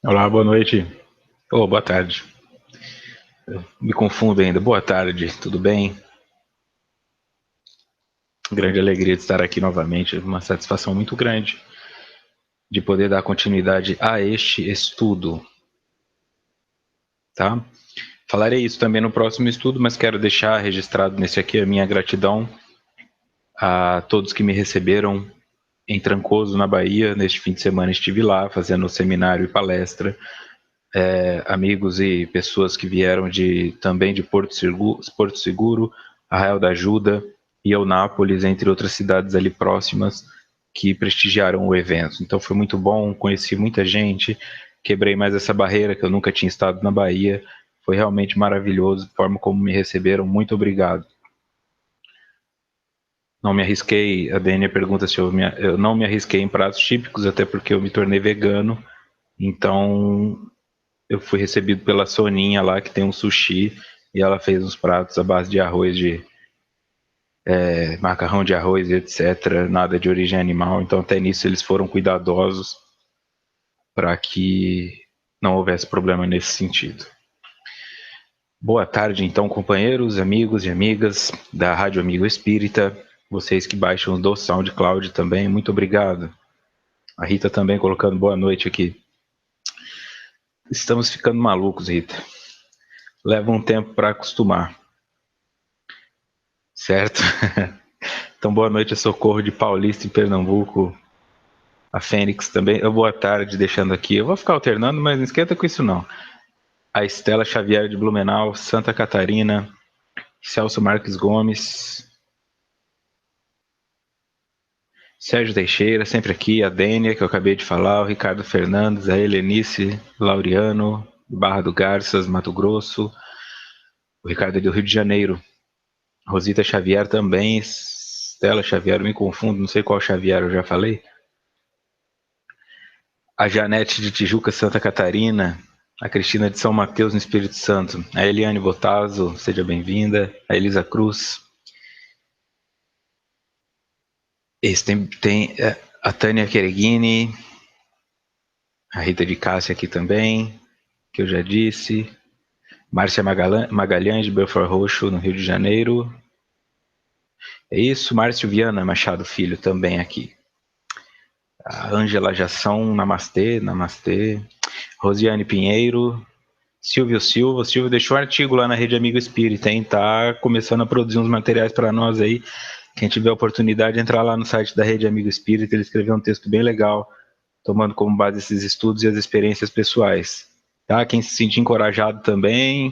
Olá, boa noite. Ou boa tarde. Me confundo ainda. Boa tarde, tudo bem? Grande alegria de estar aqui novamente. Uma satisfação muito grande de poder dar continuidade a este estudo. Tá? Falarei isso também no próximo estudo, mas quero deixar registrado nesse aqui a minha gratidão a todos que me receberam em Trancoso, na Bahia. Neste fim de semana estive lá fazendo seminário e palestra. Amigos e pessoas que vieram também de Porto Seguro, Arraial da Ajuda e Eunápolis, entre outras cidades ali próximas, que prestigiaram o evento. Então foi muito bom, conheci muita gente, quebrei mais essa barreira que eu nunca tinha estado na Bahia. Foi realmente maravilhoso a forma como me receberam. Muito obrigado. Não me arrisquei, a Dênia pergunta se eu não me arrisquei em pratos típicos, até porque eu me tornei vegano. Então eu fui recebido pela Soninha lá, que tem um sushi, e ela fez uns pratos à base de arroz, macarrão de arroz, etc. Nada de origem animal. Então até nisso eles foram cuidadosos para que não houvesse problema nesse sentido. Boa tarde, então, companheiros, amigos e amigas da Rádio Amigo Espírita, vocês que baixam do SoundCloud também, muito obrigado. A Rita também colocando boa noite aqui. Estamos ficando malucos, Rita. Leva um tempo para acostumar. Certo? Então, boa noite a Socorro de Paulista, em Pernambuco. A Fênix também. Boa tarde, deixando aqui. Eu vou ficar alternando, mas não esquenta com isso não. A Estela Xavier de Blumenau, Santa Catarina, Celso Marques Gomes, Sérgio Teixeira, sempre aqui, a Dênia, que eu acabei de falar, o Ricardo Fernandes, a Helenice Laureano, Barra do Garças, Mato Grosso, o Ricardo é do Rio de Janeiro, Rosita Xavier também, Estela Xavier, me confundo, não sei qual Xavier eu já falei. A Janete de Tijuca, Santa Catarina, a Cristina de São Mateus, no Espírito Santo, a Eliane Botazo, seja bem-vinda, a Elisa Cruz. Tem a Tânia Quereghini, a Rita de Cássia aqui também, que eu já disse, Márcia Magalhães, de Belfort Roxo, no Rio de Janeiro. É isso, Márcio Viana Machado Filho também aqui. A Ângela Jação, namastê, namastê. Rosiane Pinheiro, Silvio Silva. O Silvio deixou um artigo lá na Rede Amigo Espírita, hein? Tá começando a produzir uns materiais para nós aí. Quem tiver oportunidade, entrar lá no site da Rede Amigo Espírita, ele escreveu um texto bem legal, tomando como base esses estudos e as experiências pessoais. Tá? Quem se sentir encorajado também,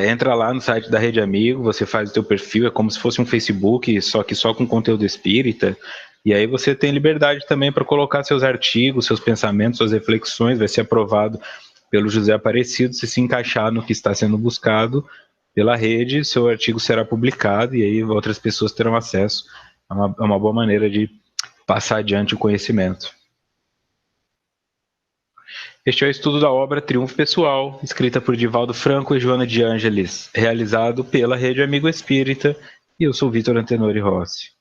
entra lá no site da Rede Amigo, você faz o teu perfil, é como se fosse um Facebook, só que só com conteúdo espírita, e aí você tem liberdade também para colocar seus artigos, seus pensamentos, suas reflexões, vai ser aprovado pelo José Aparecido, se encaixar no que está sendo buscado pela rede, seu artigo será publicado e aí outras pessoas terão acesso. É uma boa maneira de passar adiante o conhecimento. Este é o estudo da obra Triunfo Pessoal, escrita por Divaldo Franco e Joana de Ângeles, realizado pela Rede Amigo Espírita, e eu sou Vitor Antenori Rossi.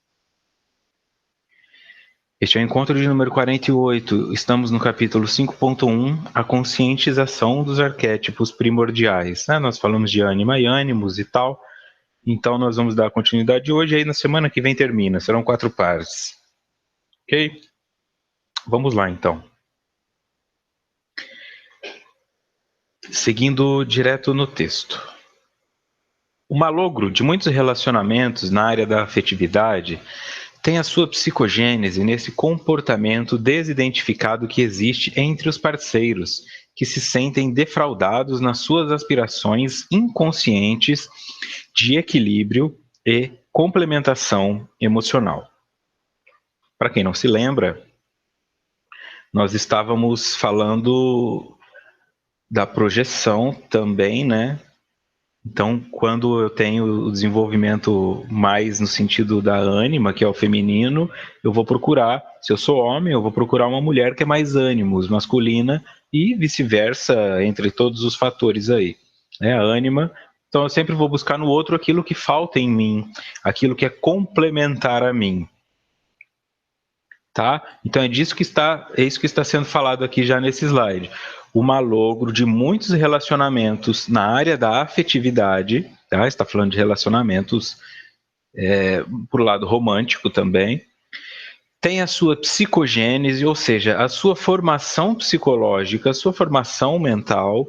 Este é o encontro de número 48. Estamos no capítulo 5.1, a conscientização dos arquétipos primordiais. Nós falamos de ânima e ânimos e tal, então nós vamos dar continuidade hoje, e aí na semana que vem termina, serão 4 partes. Ok? Vamos lá então. Seguindo direto no texto. O malogro de muitos relacionamentos na área da afetividade tem a sua psicogênese nesse comportamento desidentificado que existe entre os parceiros, que se sentem defraudados nas suas aspirações inconscientes de equilíbrio e complementação emocional. Para quem não se lembra, nós estávamos falando da projeção também, né? Então, quando eu tenho o desenvolvimento mais no sentido da ânima, que é o feminino, eu vou procurar, se eu sou homem, eu vou procurar uma mulher que é mais ânimos, masculina, e vice-versa, entre todos os fatores aí. A ânima, então eu sempre vou buscar no outro aquilo que falta em mim, aquilo que é complementar a mim. Tá? Então é isso que está sendo falado aqui já nesse slide. O malogro de muitos relacionamentos na área da afetividade, tá? Está falando de relacionamentos por lado romântico também, tem a sua psicogênese, ou seja, a sua formação psicológica, a sua formação mental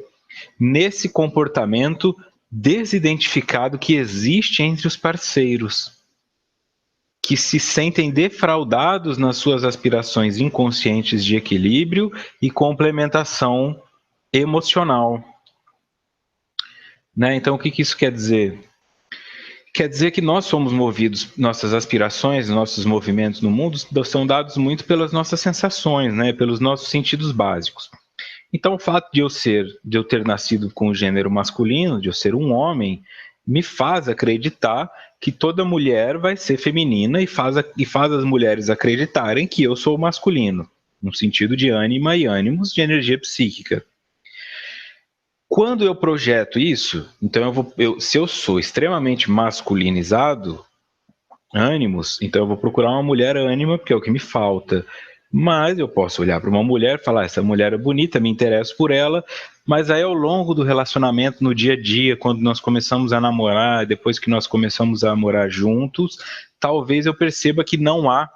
nesse comportamento desidentificado que existe entre os parceiros, que se sentem defraudados nas suas aspirações inconscientes de equilíbrio e complementação emocional. Né? Então, o que isso quer dizer? Quer dizer que nós somos movidos, nossas aspirações, nossos movimentos no mundo são dados muito pelas nossas sensações, né? Pelos nossos sentidos básicos. Então, o fato de eu ter nascido com o gênero masculino, de eu ser um homem, me faz acreditar que toda mulher vai ser feminina e faz as mulheres acreditarem que eu sou masculino, no sentido de ânima e ânimos de energia psíquica. Quando eu projeto isso, então se eu sou extremamente masculinizado, ânimos, então eu vou procurar uma mulher ânima, porque é o que me falta. Mas eu posso olhar para uma mulher e falar, essa mulher é bonita, me interesso por ela, mas aí ao longo do relacionamento, no dia a dia, quando nós começamos a namorar, depois que nós começamos a morar juntos, talvez eu perceba que não há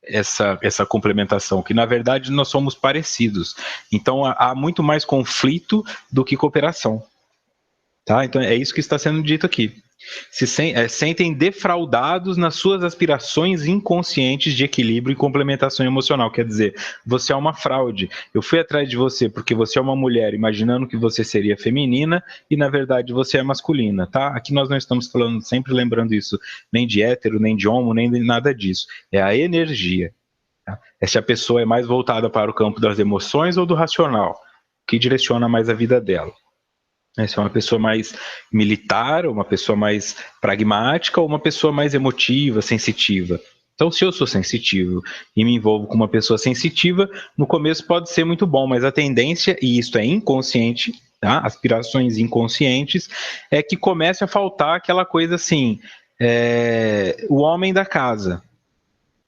essa complementação, que na verdade nós somos parecidos. Então há muito mais conflito do que cooperação. Tá? Então é isso que está sendo dito aqui. Sentem defraudados nas suas aspirações inconscientes de equilíbrio e complementação emocional. Quer dizer, você é uma fraude. Eu fui atrás de você porque você é uma mulher, imaginando que você seria feminina e na verdade você é masculina, tá? Aqui nós não estamos falando, sempre lembrando isso, nem de hétero, nem de homo, nem de nada disso. É a energia. Tá? É se a pessoa é mais voltada para o campo das emoções ou do racional, que direciona mais a vida dela. Se é uma pessoa mais militar, ou uma pessoa mais pragmática, ou uma pessoa mais emotiva, sensitiva. Então, se eu sou sensitivo e me envolvo com uma pessoa sensitiva, no começo pode ser muito bom, mas a tendência, e isso é inconsciente, tá? Aspirações inconscientes, é que comece a faltar aquela coisa assim, o homem da casa.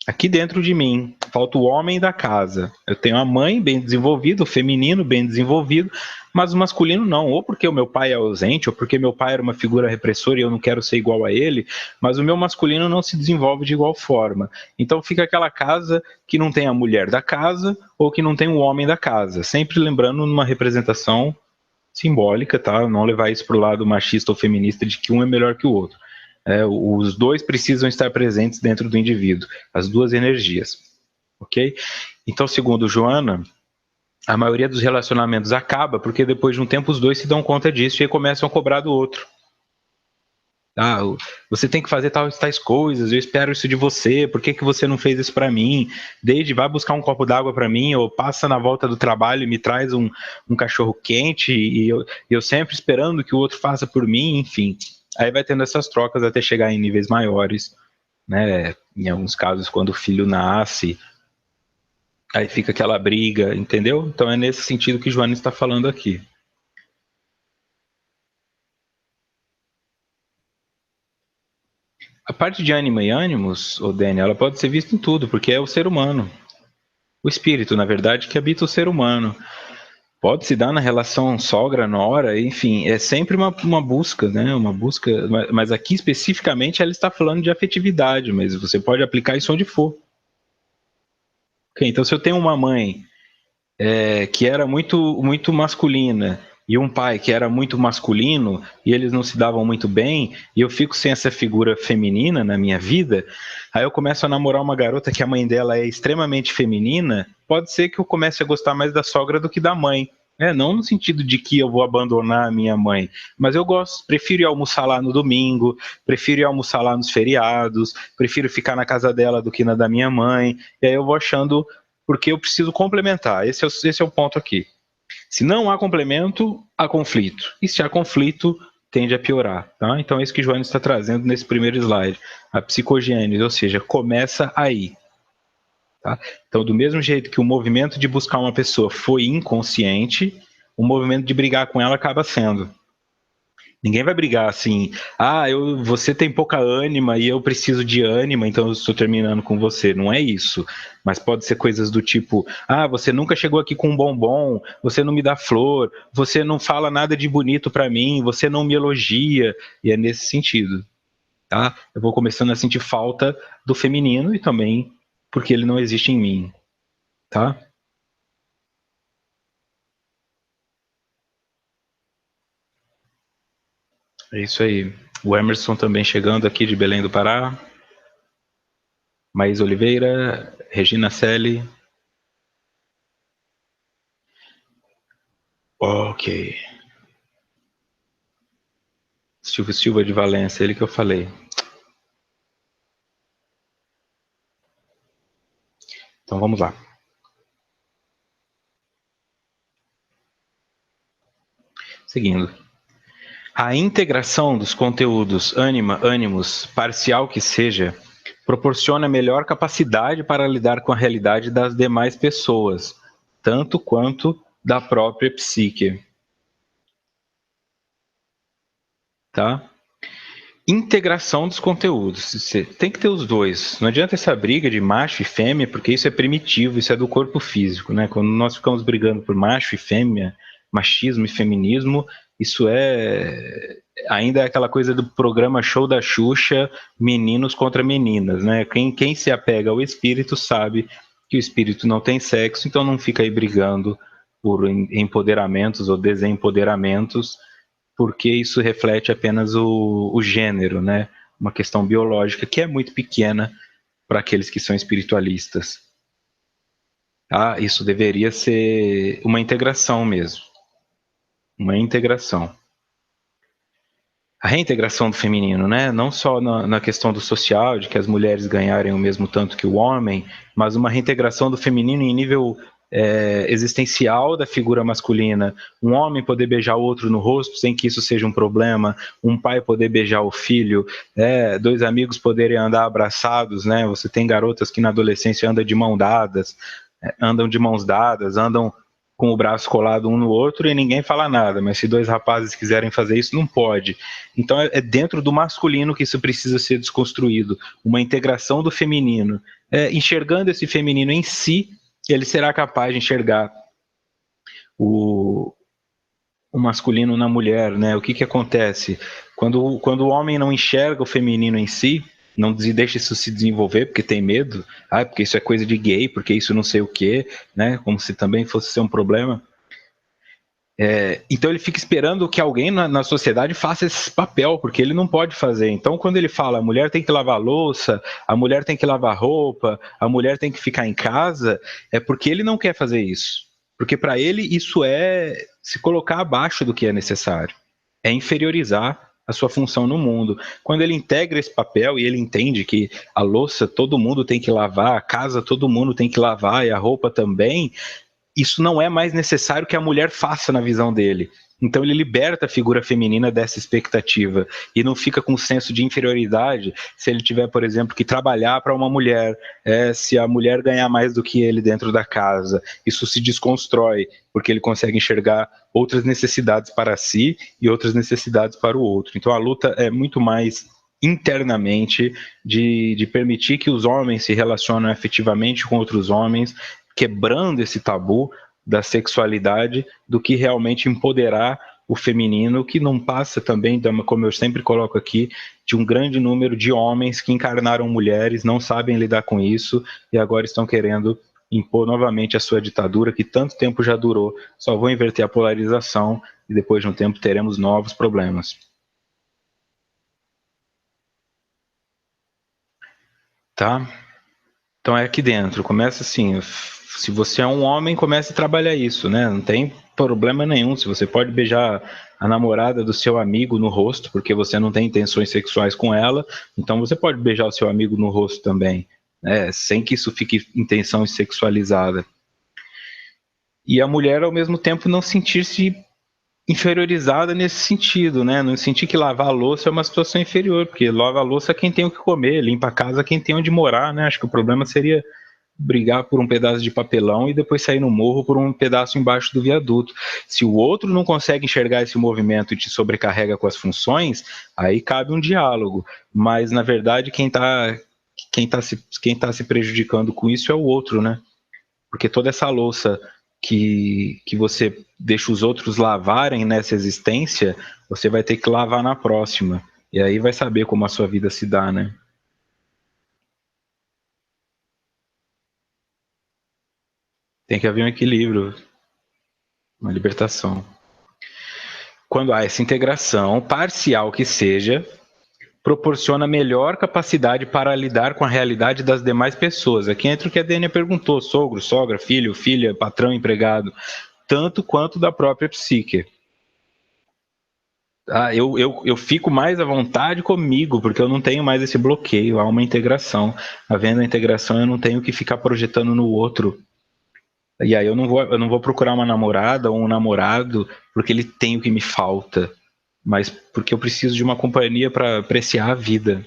Aqui dentro de mim, falta o homem da casa. Eu tenho a mãe bem desenvolvida, o feminino bem desenvolvido, mas o masculino não. Ou porque o meu pai é ausente, ou porque meu pai era uma figura repressora e eu não quero ser igual a ele, mas o meu masculino não se desenvolve de igual forma. Então fica aquela casa que não tem a mulher da casa ou que não tem o homem da casa. Sempre lembrando numa representação simbólica, tá? Não levar isso para o lado machista ou feminista de que um é melhor que o outro. Os dois precisam estar presentes dentro do indivíduo, as duas energias, ok? Então, segundo Joana, a maioria dos relacionamentos acaba porque depois de um tempo os dois se dão conta disso e aí começam a cobrar do outro. Ah, você tem que fazer tais coisas, eu espero isso de você, por que você não fez isso para mim? Desde vai buscar um copo d'água para mim, ou passa na volta do trabalho e me traz um cachorro quente, e eu sempre esperando que o outro faça por mim, enfim. Aí vai tendo essas trocas até chegar em níveis maiores, né? Em alguns casos, quando o filho nasce, aí fica aquela briga, entendeu? Então é nesse sentido que Joana está falando aqui. A parte de ânima e ânimos, ô Dani, ela pode ser vista em tudo, porque é o ser humano. O espírito, na verdade, que habita o ser humano. Pode se dar na relação sogra-nora, enfim, é sempre uma busca, né? Uma busca, mas aqui especificamente ela está falando de afetividade, mas você pode aplicar isso onde for. Okay, então, se eu tenho uma mãe que era muito masculina e um pai que era muito masculino e eles não se davam muito bem e eu fico sem essa figura feminina na minha vida, aí eu começo a namorar uma garota que a mãe dela é extremamente feminina, pode ser que eu comece a gostar mais da sogra do que da mãe. Não no sentido de que eu vou abandonar a minha mãe, mas eu gosto, prefiro ir almoçar lá no domingo, prefiro ir almoçar lá nos feriados, prefiro ficar na casa dela do que na da minha mãe, e aí eu vou achando porque eu preciso complementar. Esse é o ponto aqui. Se não há complemento, há conflito. E se há conflito, tende a piorar. Tá? Então é isso que Joana está trazendo nesse primeiro slide. A psicogênese, ou seja, começa aí. Tá? Então, do mesmo jeito que o movimento de buscar uma pessoa foi inconsciente, o movimento de brigar com ela acaba sendo. Ninguém vai brigar assim, você tem pouca ânima e eu preciso de ânima, então eu estou terminando com você. Não é isso. Mas pode ser coisas do tipo, você nunca chegou aqui com um bombom, você não me dá flor, você não fala nada de bonito para mim, você não me elogia. E é nesse sentido, tá? Eu vou começando a sentir falta do feminino e também porque ele não existe em mim, tá? É isso aí. O Emerson também chegando aqui de Belém do Pará. Maís Oliveira, Regina Selle. Ok. Silvio Silva de Valença, ele que eu falei. Então vamos lá. Seguindo. A integração dos conteúdos ânimos, parcial que seja, proporciona melhor capacidade para lidar com a realidade das demais pessoas, tanto quanto da própria psique. Tá? Integração dos conteúdos. Você tem que ter os dois. Não adianta essa briga de macho e fêmea, porque isso é primitivo, isso é do corpo físico, né? Quando nós ficamos brigando por macho e fêmea, machismo e feminismo, isso ainda é aquela coisa do programa Show da Xuxa, meninos contra meninas, né? Quem se apega ao espírito sabe que o espírito não tem sexo, então não fica aí brigando por empoderamentos ou desempoderamentos, porque isso reflete apenas o gênero, né? Uma questão biológica que é muito pequena para aqueles que são espiritualistas. Isso deveria ser uma integração mesmo. Uma integração. A reintegração do feminino, né? Não só na questão do social, de que as mulheres ganharem o mesmo tanto que o homem, mas uma reintegração do feminino em nível existencial da figura masculina. Um homem poder beijar o outro no rosto sem que isso seja um problema, um pai poder beijar o filho, dois amigos poderem andar abraçados, né? Você tem garotas que na adolescência andam de mãos dadas, andam com o braço colado um no outro e ninguém fala nada, mas se dois rapazes quiserem fazer isso, não pode. Então é dentro do masculino que isso precisa ser desconstruído, uma integração do feminino. Enxergando esse feminino em si, ele será capaz de enxergar o masculino na mulher, né? O que acontece? Quando o homem não enxerga o feminino em si, não deixa isso se desenvolver porque tem medo, porque isso é coisa de gay, porque isso não sei o quê, né? Como se também fosse ser um problema. Então ele fica esperando que alguém na sociedade faça esse papel, porque ele não pode fazer. Então quando ele fala a mulher tem que lavar a louça, a mulher tem que lavar roupa, a mulher tem que ficar em casa, é porque ele não quer fazer isso. Porque para ele isso é se colocar abaixo do que é necessário. É inferiorizar a sua função no mundo. Quando ele integra esse papel e ele entende que a louça todo mundo tem que lavar, a casa todo mundo tem que lavar e a roupa também, isso não é mais necessário que a mulher faça na visão dele. Então ele liberta a figura feminina dessa expectativa e não fica com um senso de inferioridade se ele tiver, por exemplo, que trabalhar para uma mulher, se a mulher ganhar mais do que ele dentro da casa. Isso se desconstrói, porque ele consegue enxergar outras necessidades para si e outras necessidades para o outro. Então a luta é muito mais internamente de permitir que os homens se relacionem efetivamente com outros homens, quebrando esse tabu da sexualidade, do que realmente empoderar o feminino, que não passa também, como eu sempre coloco aqui, de um grande número de homens que encarnaram mulheres, não sabem lidar com isso e agora estão querendo impor novamente a sua ditadura, que tanto tempo já durou. Só vou inverter a polarização e depois de um tempo teremos novos problemas. Tá? Então é aqui dentro, começa assim, se você é um homem, comece a trabalhar isso, né? Não tem problema nenhum, se você pode beijar a namorada do seu amigo no rosto, porque você não tem intenções sexuais com ela, então você pode beijar o seu amigo no rosto também, né? Sem que isso fique intenção sexualizada. E a mulher, ao mesmo tempo, não sentir-se inferiorizada nesse sentido, né? Não sentir que lavar a louça é uma situação inferior, porque lava a louça é quem tem o que comer, limpa a casa é quem tem onde morar, né? Acho que o problema seria brigar por um pedaço de papelão e depois sair no morro por um pedaço embaixo do viaduto. Se o outro não consegue enxergar esse movimento e te sobrecarrega com as funções, aí cabe um diálogo. Mas, na verdade, quem tá se prejudicando com isso é o outro, né? Porque toda essa louça que você deixa os outros lavarem nessa existência, você vai ter que lavar na próxima. E aí vai saber como a sua vida se dá, né? Tem que haver um equilíbrio, uma libertação. Quando há essa integração, parcial que seja, proporciona melhor capacidade para lidar com a realidade das demais pessoas. Aqui entra o que a Dênia perguntou: sogro, sogra, filho, filha, patrão, empregado, tanto quanto da própria psique. Eu fico mais à vontade comigo, porque eu não tenho mais esse bloqueio, há uma integração. Havendo a integração, eu não tenho que ficar projetando no outro. E aí eu não vou procurar uma namorada ou um namorado porque ele tem o que me falta, mas porque eu preciso de uma companhia para apreciar a vida.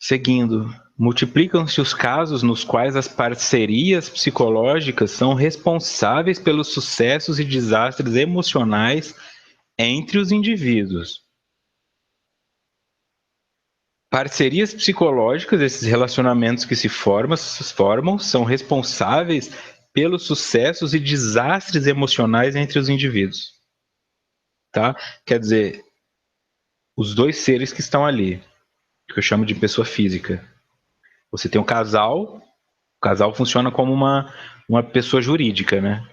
Seguindo, multiplicam-se os casos nos quais as parcerias psicológicas são responsáveis pelos sucessos e desastres emocionais entre os indivíduos. Parcerias psicológicas, esses relacionamentos que se formam são responsáveis pelos sucessos e desastres emocionais entre os indivíduos. Tá? Quer dizer, os dois seres que estão ali, que eu chamo de pessoa física. Você tem um casal, o casal funciona como uma pessoa jurídica, né?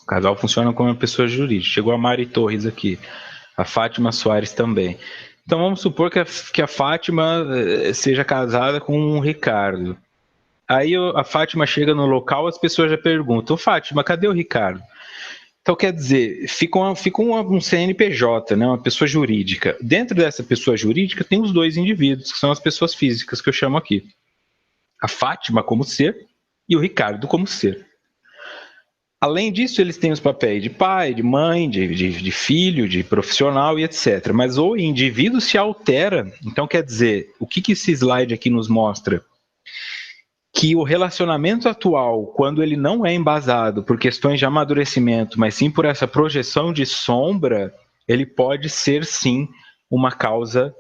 O casal funciona como uma pessoa jurídica. Chegou a Mari Torres aqui, a Fátima Soares também. Então vamos supor que a Fátima seja casada com o Ricardo. Aí a Fátima chega no local, as pessoas já perguntam: Fátima, cadê o Ricardo? Então, quer dizer, fica um CNPJ, né, uma pessoa jurídica. Dentro dessa pessoa jurídica tem os dois indivíduos, que são as pessoas físicas que eu chamo aqui. A Fátima como ser e o Ricardo como ser. Além disso, eles têm os papéis de pai, de mãe, de filho, de profissional e etc. Mas o indivíduo se altera. Então, quer dizer, o que esse slide aqui nos mostra? Que o relacionamento atual, quando ele não é embasado por questões de amadurecimento, mas sim por essa projeção de sombra, ele pode ser sim uma causa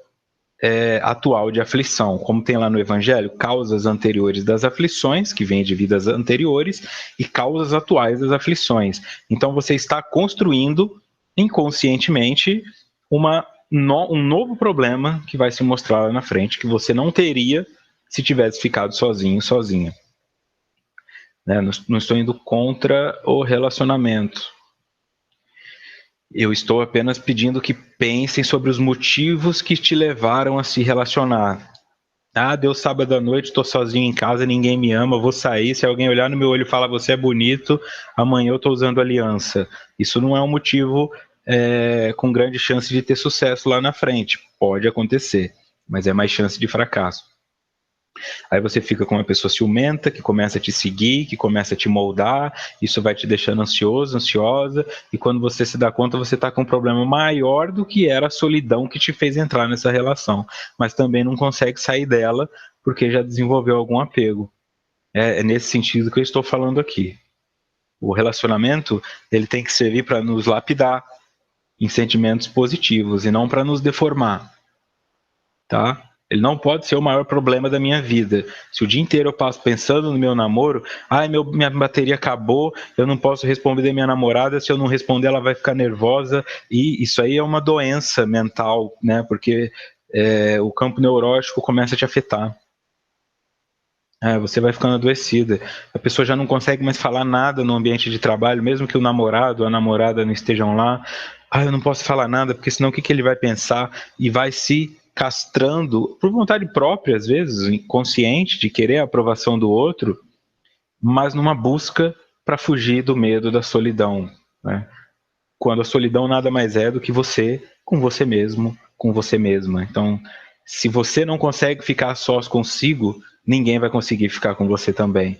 atual de aflição. Como tem lá no Evangelho, causas anteriores das aflições, que vêm de vidas anteriores, e causas atuais das aflições. Então você está construindo inconscientemente um novo problema que vai se mostrar lá na frente, que você não teria se tivesse ficado sozinho, sozinha. Né? Não estou indo contra o relacionamento. Eu estou apenas pedindo que pensem sobre os motivos que te levaram a se relacionar. Ah, deu sábado à noite, estou sozinho em casa, ninguém me ama, vou sair. Se alguém olhar no meu olho e falar você é bonito, amanhã eu estou usando aliança. Isso não é um motivo com grande chance de ter sucesso lá na frente. Pode acontecer, mas é mais chance de fracasso. Aí você fica com uma pessoa ciumenta, que começa a te seguir, que começa a te moldar, isso vai te deixando ansioso, ansiosa, e quando você se dá conta, você está com um problema maior do que era a solidão que te fez entrar nessa relação, mas também não consegue sair dela porque já desenvolveu algum apego. É nesse sentido que eu estou falando aqui. O relacionamento, ele tem que servir para nos lapidar em sentimentos positivos e não para nos deformar, tá? Ele não pode ser o maior problema da minha vida. Se o dia inteiro eu passo pensando no meu namoro, minha bateria acabou, eu não posso responder minha namorada, se eu não responder ela vai ficar nervosa, e isso aí é uma doença mental, né? Porque o campo neurótico começa a te afetar. Você vai ficando adoecida. A pessoa já não consegue mais falar nada no ambiente de trabalho, mesmo que o namorado ou a namorada não estejam lá. Eu não posso falar nada, porque senão o que ele vai pensar? E vai se castrando, por vontade própria, às vezes, inconsciente, de querer a aprovação do outro, mas numa busca para fugir do medo da solidão. Né? Quando a solidão nada mais é do que você com você mesmo, com você mesma. Então, se você não consegue ficar sós consigo, ninguém vai conseguir ficar com você também.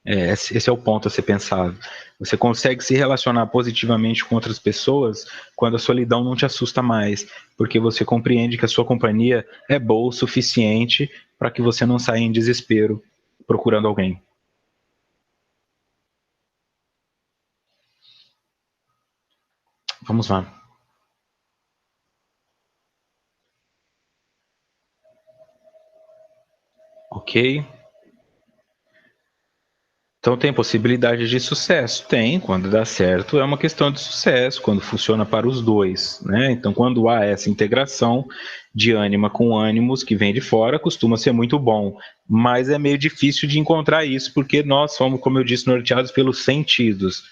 Esse é o ponto a ser pensado. Você consegue se relacionar positivamente com outras pessoas quando a solidão não te assusta mais, porque você compreende que a sua companhia é boa o suficiente para que você não saia em desespero procurando alguém. Vamos lá. Ok. Então tem possibilidade de sucesso? Tem, quando dá certo é uma questão de sucesso, quando funciona para os dois, né? Então quando há essa integração de ânima com ânimos que vem de fora, costuma ser muito bom, mas é meio difícil de encontrar isso, porque nós somos, como eu disse, norteados pelos sentidos.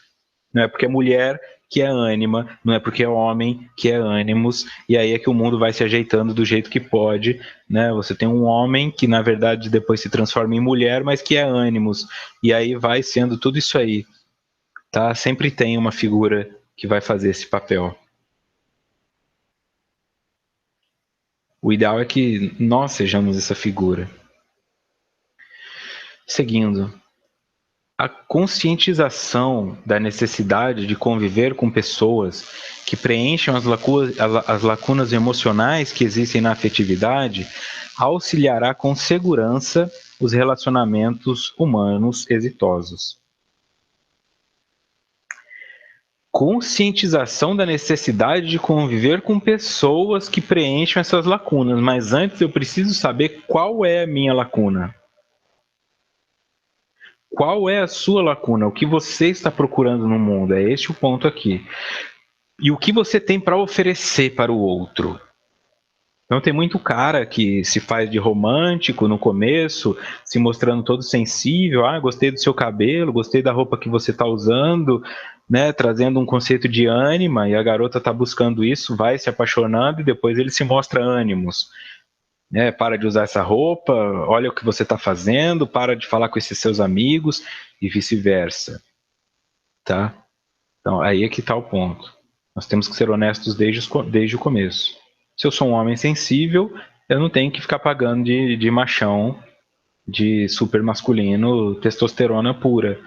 Não é porque é mulher que é ânima, não é porque é homem que é ânimos, e aí é que o mundo vai se ajeitando do jeito que pode, né? Você tem um homem que na verdade depois se transforma em mulher, mas que é ânimos, e aí vai sendo tudo isso aí, tá? Sempre tem uma figura que vai fazer esse papel. O ideal é que nós sejamos essa figura. Seguindo, a conscientização da necessidade de conviver com pessoas que preencham as lacunas emocionais que existem na afetividade auxiliará com segurança os relacionamentos humanos exitosos. Conscientização da necessidade de conviver com pessoas que preencham essas lacunas, mas antes eu preciso saber qual é a minha lacuna. Qual é a sua lacuna? O que você está procurando no mundo? É este o ponto aqui. E o que você tem para oferecer para o outro? Então tem muito cara que se faz de romântico no começo, se mostrando todo sensível. Ah, gostei do seu cabelo, gostei da roupa que você está usando, né? Trazendo um conceito de ânima, e a garota está buscando isso, vai se apaixonando e depois ele se mostra ânimos. Né? Para de usar essa roupa, olha o que você está fazendo, para de falar com esses seus amigos e vice-versa. Tá? Então aí é que está o ponto. Nós temos que ser honestos desde o começo. Se eu sou um homem sensível, eu não tenho que ficar pagando de machão, de super masculino, testosterona pura.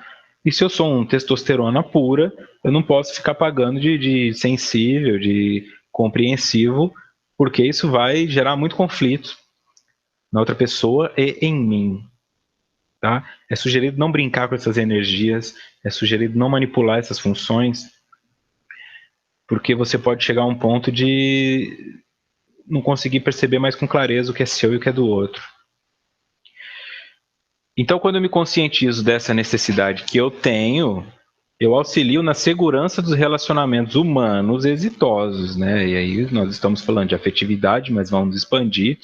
E se eu sou um testosterona pura, eu não posso ficar pagando de sensível, de compreensivo, porque isso vai gerar muito conflito na outra pessoa e em mim. Tá? É sugerido não brincar com essas energias, é sugerido não manipular essas funções, porque você pode chegar a um ponto de não conseguir perceber mais com clareza o que é seu e o que é do outro. Então, quando eu me conscientizo dessa necessidade que eu tenho, eu auxilio na segurança dos relacionamentos humanos exitosos, né? E aí nós estamos falando de afetividade, mas vamos expandir.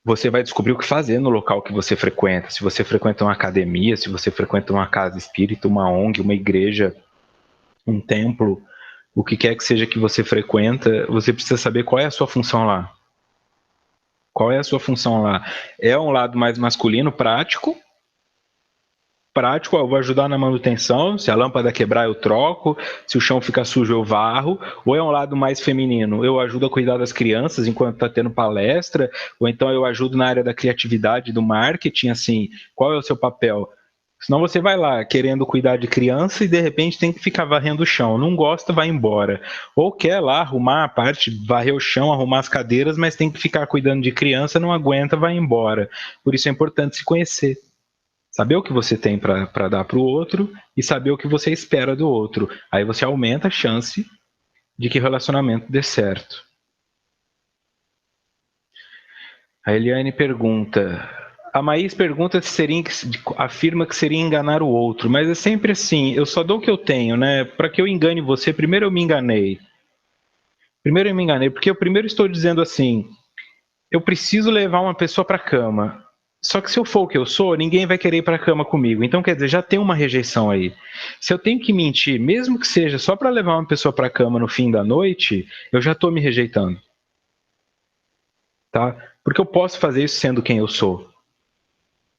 Você vai descobrir o que fazer no local que você frequenta. Se você frequenta uma academia, se você frequenta uma casa espírita, uma ONG, uma igreja, um templo, o que quer que seja que você frequenta, você precisa saber qual é a sua função lá. Qual é a sua função lá? É um lado mais masculino, prático, eu vou ajudar na manutenção, se a lâmpada quebrar eu troco, se o chão ficar sujo eu varro, ou é um lado mais feminino, eu ajudo a cuidar das crianças enquanto está tendo palestra, ou então eu ajudo na área da criatividade, do marketing, assim, qual é o seu papel? Senão você vai lá querendo cuidar de criança e de repente tem que ficar varrendo o chão. Não gosta, vai embora. Ou quer lá arrumar a parte, varrer o chão, arrumar as cadeiras, mas tem que ficar cuidando de criança, não aguenta, vai embora. Por isso é importante se conhecer. Saber o que você tem para dar para o outro e saber o que você espera do outro. Aí você aumenta a chance de que o relacionamento dê certo. A Eliane pergunta. A Maís pergunta se seria, afirma que seria enganar o outro, mas é sempre assim, eu só dou o que eu tenho, né? Para que eu engane você, primeiro eu me enganei. Primeiro eu me enganei, porque eu primeiro estou dizendo assim, eu preciso levar uma pessoa para a cama. Só que se eu for o que eu sou, ninguém vai querer ir para a cama comigo. Então, quer dizer, já tem uma rejeição aí. Se eu tenho que mentir, mesmo que seja só para levar uma pessoa para a cama no fim da noite, eu já estou me rejeitando. Tá? Porque eu posso fazer isso sendo quem eu sou.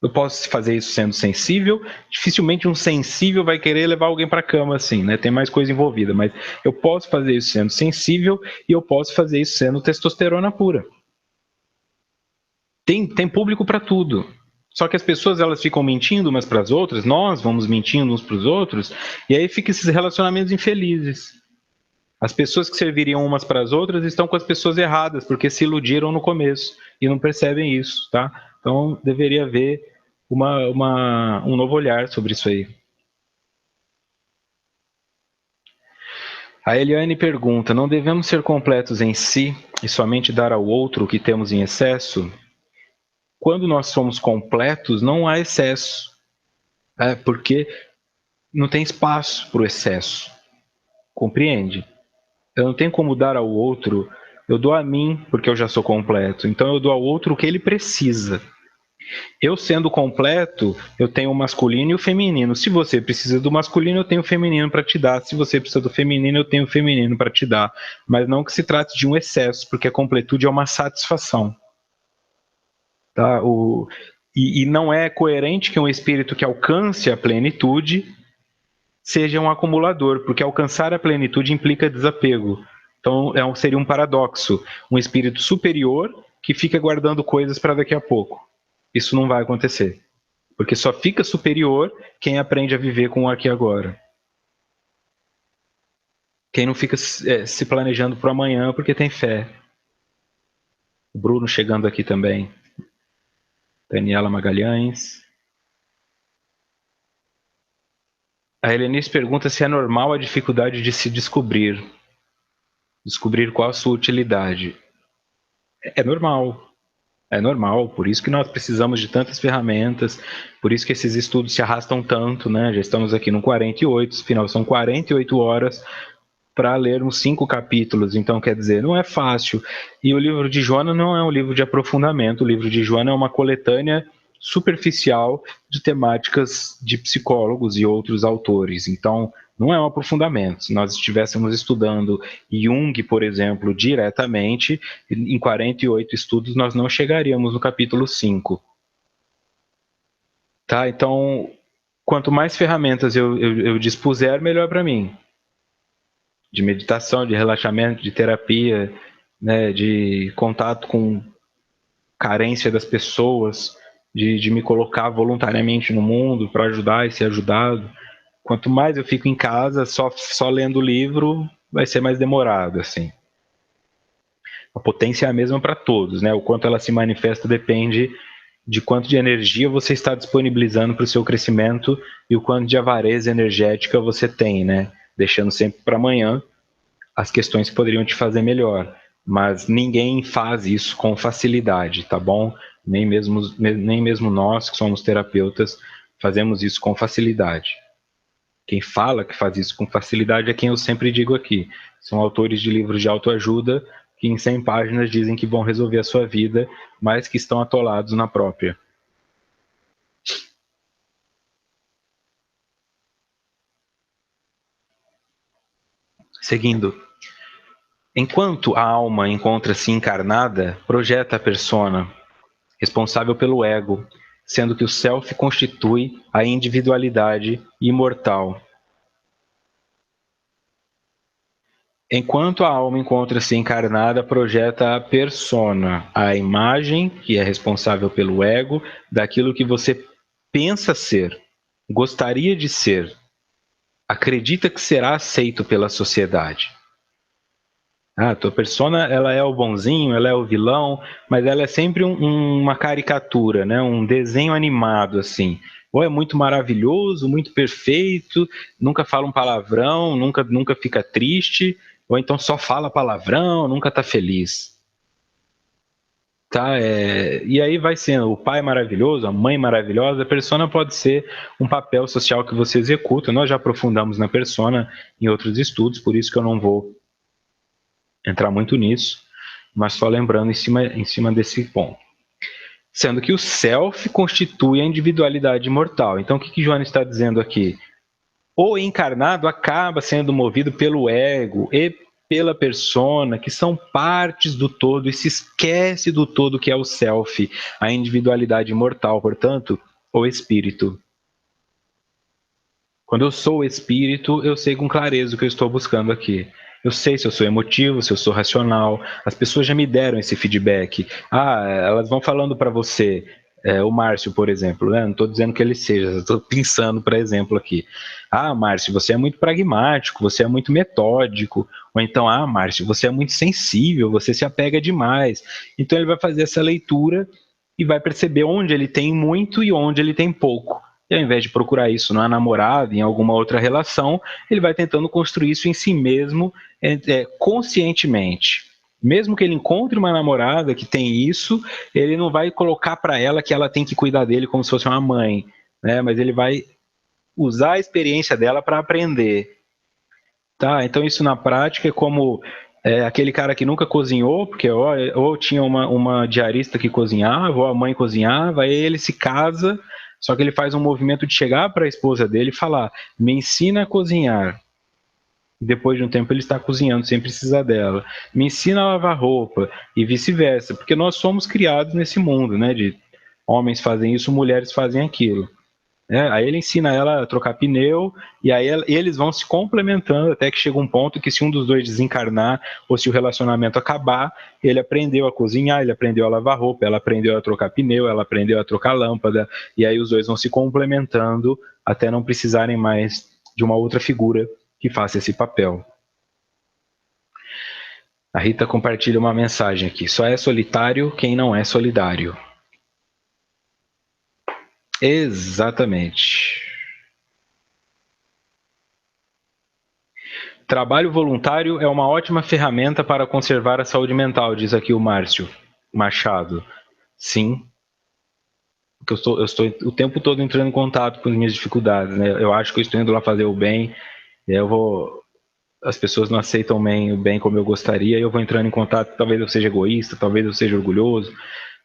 Eu posso fazer isso sendo sensível. Dificilmente um sensível vai querer levar alguém para a cama assim, né? Tem mais coisa envolvida. Mas eu posso fazer isso sendo sensível e eu posso fazer isso sendo testosterona pura. Tem público para tudo. Só que as pessoas elas ficam mentindo umas para as outras, nós vamos mentindo uns para os outros, e aí fica esses relacionamentos infelizes. As pessoas que serviriam umas para as outras estão com as pessoas erradas, porque se iludiram no começo e não percebem isso, tá? Então, deveria haver um novo olhar sobre isso aí. A Eliane pergunta, não devemos ser completos em si e somente dar ao outro o que temos em excesso? Quando nós somos completos, não há excesso, porque não tem espaço para o excesso, compreende? Eu não tenho como dar ao outro, eu dou a mim porque eu já sou completo, então eu dou ao outro o que ele precisa. Eu sendo completo, eu tenho o masculino e o feminino. Se você precisa do masculino, eu tenho o feminino para te dar. Se você precisa do feminino, eu tenho o feminino para te dar. Mas não que se trate de um excesso, porque a completude é uma satisfação. Tá? E não é coerente que um espírito que alcance a plenitude seja um acumulador, porque alcançar a plenitude implica desapego. Então seria um paradoxo. Um espírito superior que fica guardando coisas para daqui a pouco. Isso não vai acontecer. Porque só fica superior quem aprende a viver com o aqui e agora. Quem não fica se planejando para o amanhã porque tem fé. O Bruno chegando aqui também. Daniela Magalhães. A Helenice pergunta se é normal a dificuldade de se descobrir. Descobrir qual a sua utilidade. É normal. É normal, por isso que nós precisamos de tantas ferramentas, por isso que esses estudos se arrastam tanto, né? Já estamos aqui no 48, afinal são 48 horas para lermos 5 capítulos, então quer dizer, não é fácil. E o livro de Joana não é um livro de aprofundamento, o livro de Joana é uma coletânea superficial de temáticas de psicólogos e outros autores, então não é um aprofundamento. Se nós estivéssemos estudando Jung, por exemplo, diretamente, em 48 estudos nós não chegaríamos no capítulo 5. Tá? Então, quanto mais ferramentas eu dispuser, melhor para mim. De meditação, de relaxamento, de terapia, né, de contato com carência das pessoas, de me colocar voluntariamente no mundo para ajudar e ser ajudado. Quanto mais eu fico em casa só lendo o livro, vai ser mais demorado, assim. A potência é a mesma para todos, né? O quanto ela se manifesta depende de quanto de energia você está disponibilizando para o seu crescimento e o quanto de avareza energética você tem, né? Deixando sempre para amanhã as questões que poderiam te fazer melhor. Mas ninguém faz isso com facilidade, tá bom? Nem mesmo nós, que somos terapeutas, fazemos isso com facilidade. Quem fala que faz isso com facilidade é quem eu sempre digo aqui. São autores de livros de autoajuda que em 100 páginas dizem que vão resolver a sua vida, mas que estão atolados na própria. Seguindo. Enquanto a alma encontra-se encarnada, projeta a persona, responsável pelo ego, sendo que o self constitui a individualidade imortal. Enquanto a alma encontra-se encarnada, projeta a persona, a imagem, que é responsável pelo ego, daquilo que você pensa ser, gostaria de ser, acredita que será aceito pela sociedade. A tua persona, ela é o bonzinho, ela é o vilão, mas ela é sempre uma caricatura, né? Um desenho animado, assim. Ou é muito maravilhoso, muito perfeito, nunca fala um palavrão, nunca fica triste, ou então só fala palavrão, nunca tá feliz. Tá? E aí vai sendo o pai maravilhoso, a mãe maravilhosa, a persona pode ser um papel social que você executa. Nós já aprofundamos na persona em outros estudos, por isso que eu não vou entrar muito nisso, mas só lembrando em cima desse ponto. Sendo que o self constitui a individualidade imortal. Então, o que Joana está dizendo aqui? O encarnado acaba sendo movido pelo ego e pela persona, que são partes do todo, e se esquece do todo que é o self, a individualidade imortal, portanto, o espírito. Quando eu sou o espírito, eu sei com clareza o que eu estou buscando aqui. Eu sei se eu sou emotivo, se eu sou racional. As pessoas já me deram esse feedback. Elas vão falando para você. o Márcio, por exemplo, né? Não estou dizendo que ele seja, estou pensando, por exemplo, aqui. Ah, Márcio, você é muito pragmático, você é muito metódico. Ou então, ah, Márcio, você é muito sensível, você se apega demais. Então ele vai fazer essa leitura e vai perceber onde ele tem muito e onde ele tem pouco. E ao invés de procurar isso na namorada, em alguma outra relação, ele vai tentando construir isso em si mesmo, conscientemente. Mesmo que ele encontre uma namorada que tem isso, ele não vai colocar para ela que ela tem que cuidar dele como se fosse uma mãe, né? Mas ele vai usar a experiência dela para aprender. Tá? Então isso na prática é como aquele cara que nunca cozinhou, porque ou tinha uma diarista que cozinhava, ou a mãe cozinhava, aí ele se casa, só que ele faz um movimento de chegar para a esposa dele e falar: me ensina a cozinhar. Depois de um tempo ele está cozinhando sem precisar dela. Me ensina a lavar roupa e vice-versa, porque nós somos criados nesse mundo, né? De homens fazem isso, mulheres fazem aquilo. Aí ele ensina ela a trocar pneu e aí eles vão se complementando até que chega um ponto que se um dos dois desencarnar ou se o relacionamento acabar, ele aprendeu a cozinhar, ele aprendeu a lavar roupa, ela aprendeu a trocar pneu, ela aprendeu a trocar lâmpada e aí os dois vão se complementando até não precisarem mais de uma outra figura que faça esse papel. A Rita compartilha uma mensagem aqui. Só é solitário quem não é solidário. Exatamente. Trabalho voluntário é uma ótima ferramenta para conservar a saúde mental, diz aqui o Márcio Machado. Sim, porque eu estou o tempo todo entrando em contato com as minhas dificuldades, né? Eu acho que eu estou indo lá fazer o bem, as pessoas não aceitam o bem como eu gostaria, e eu vou entrando em contato, talvez eu seja egoísta, talvez eu seja orgulhoso,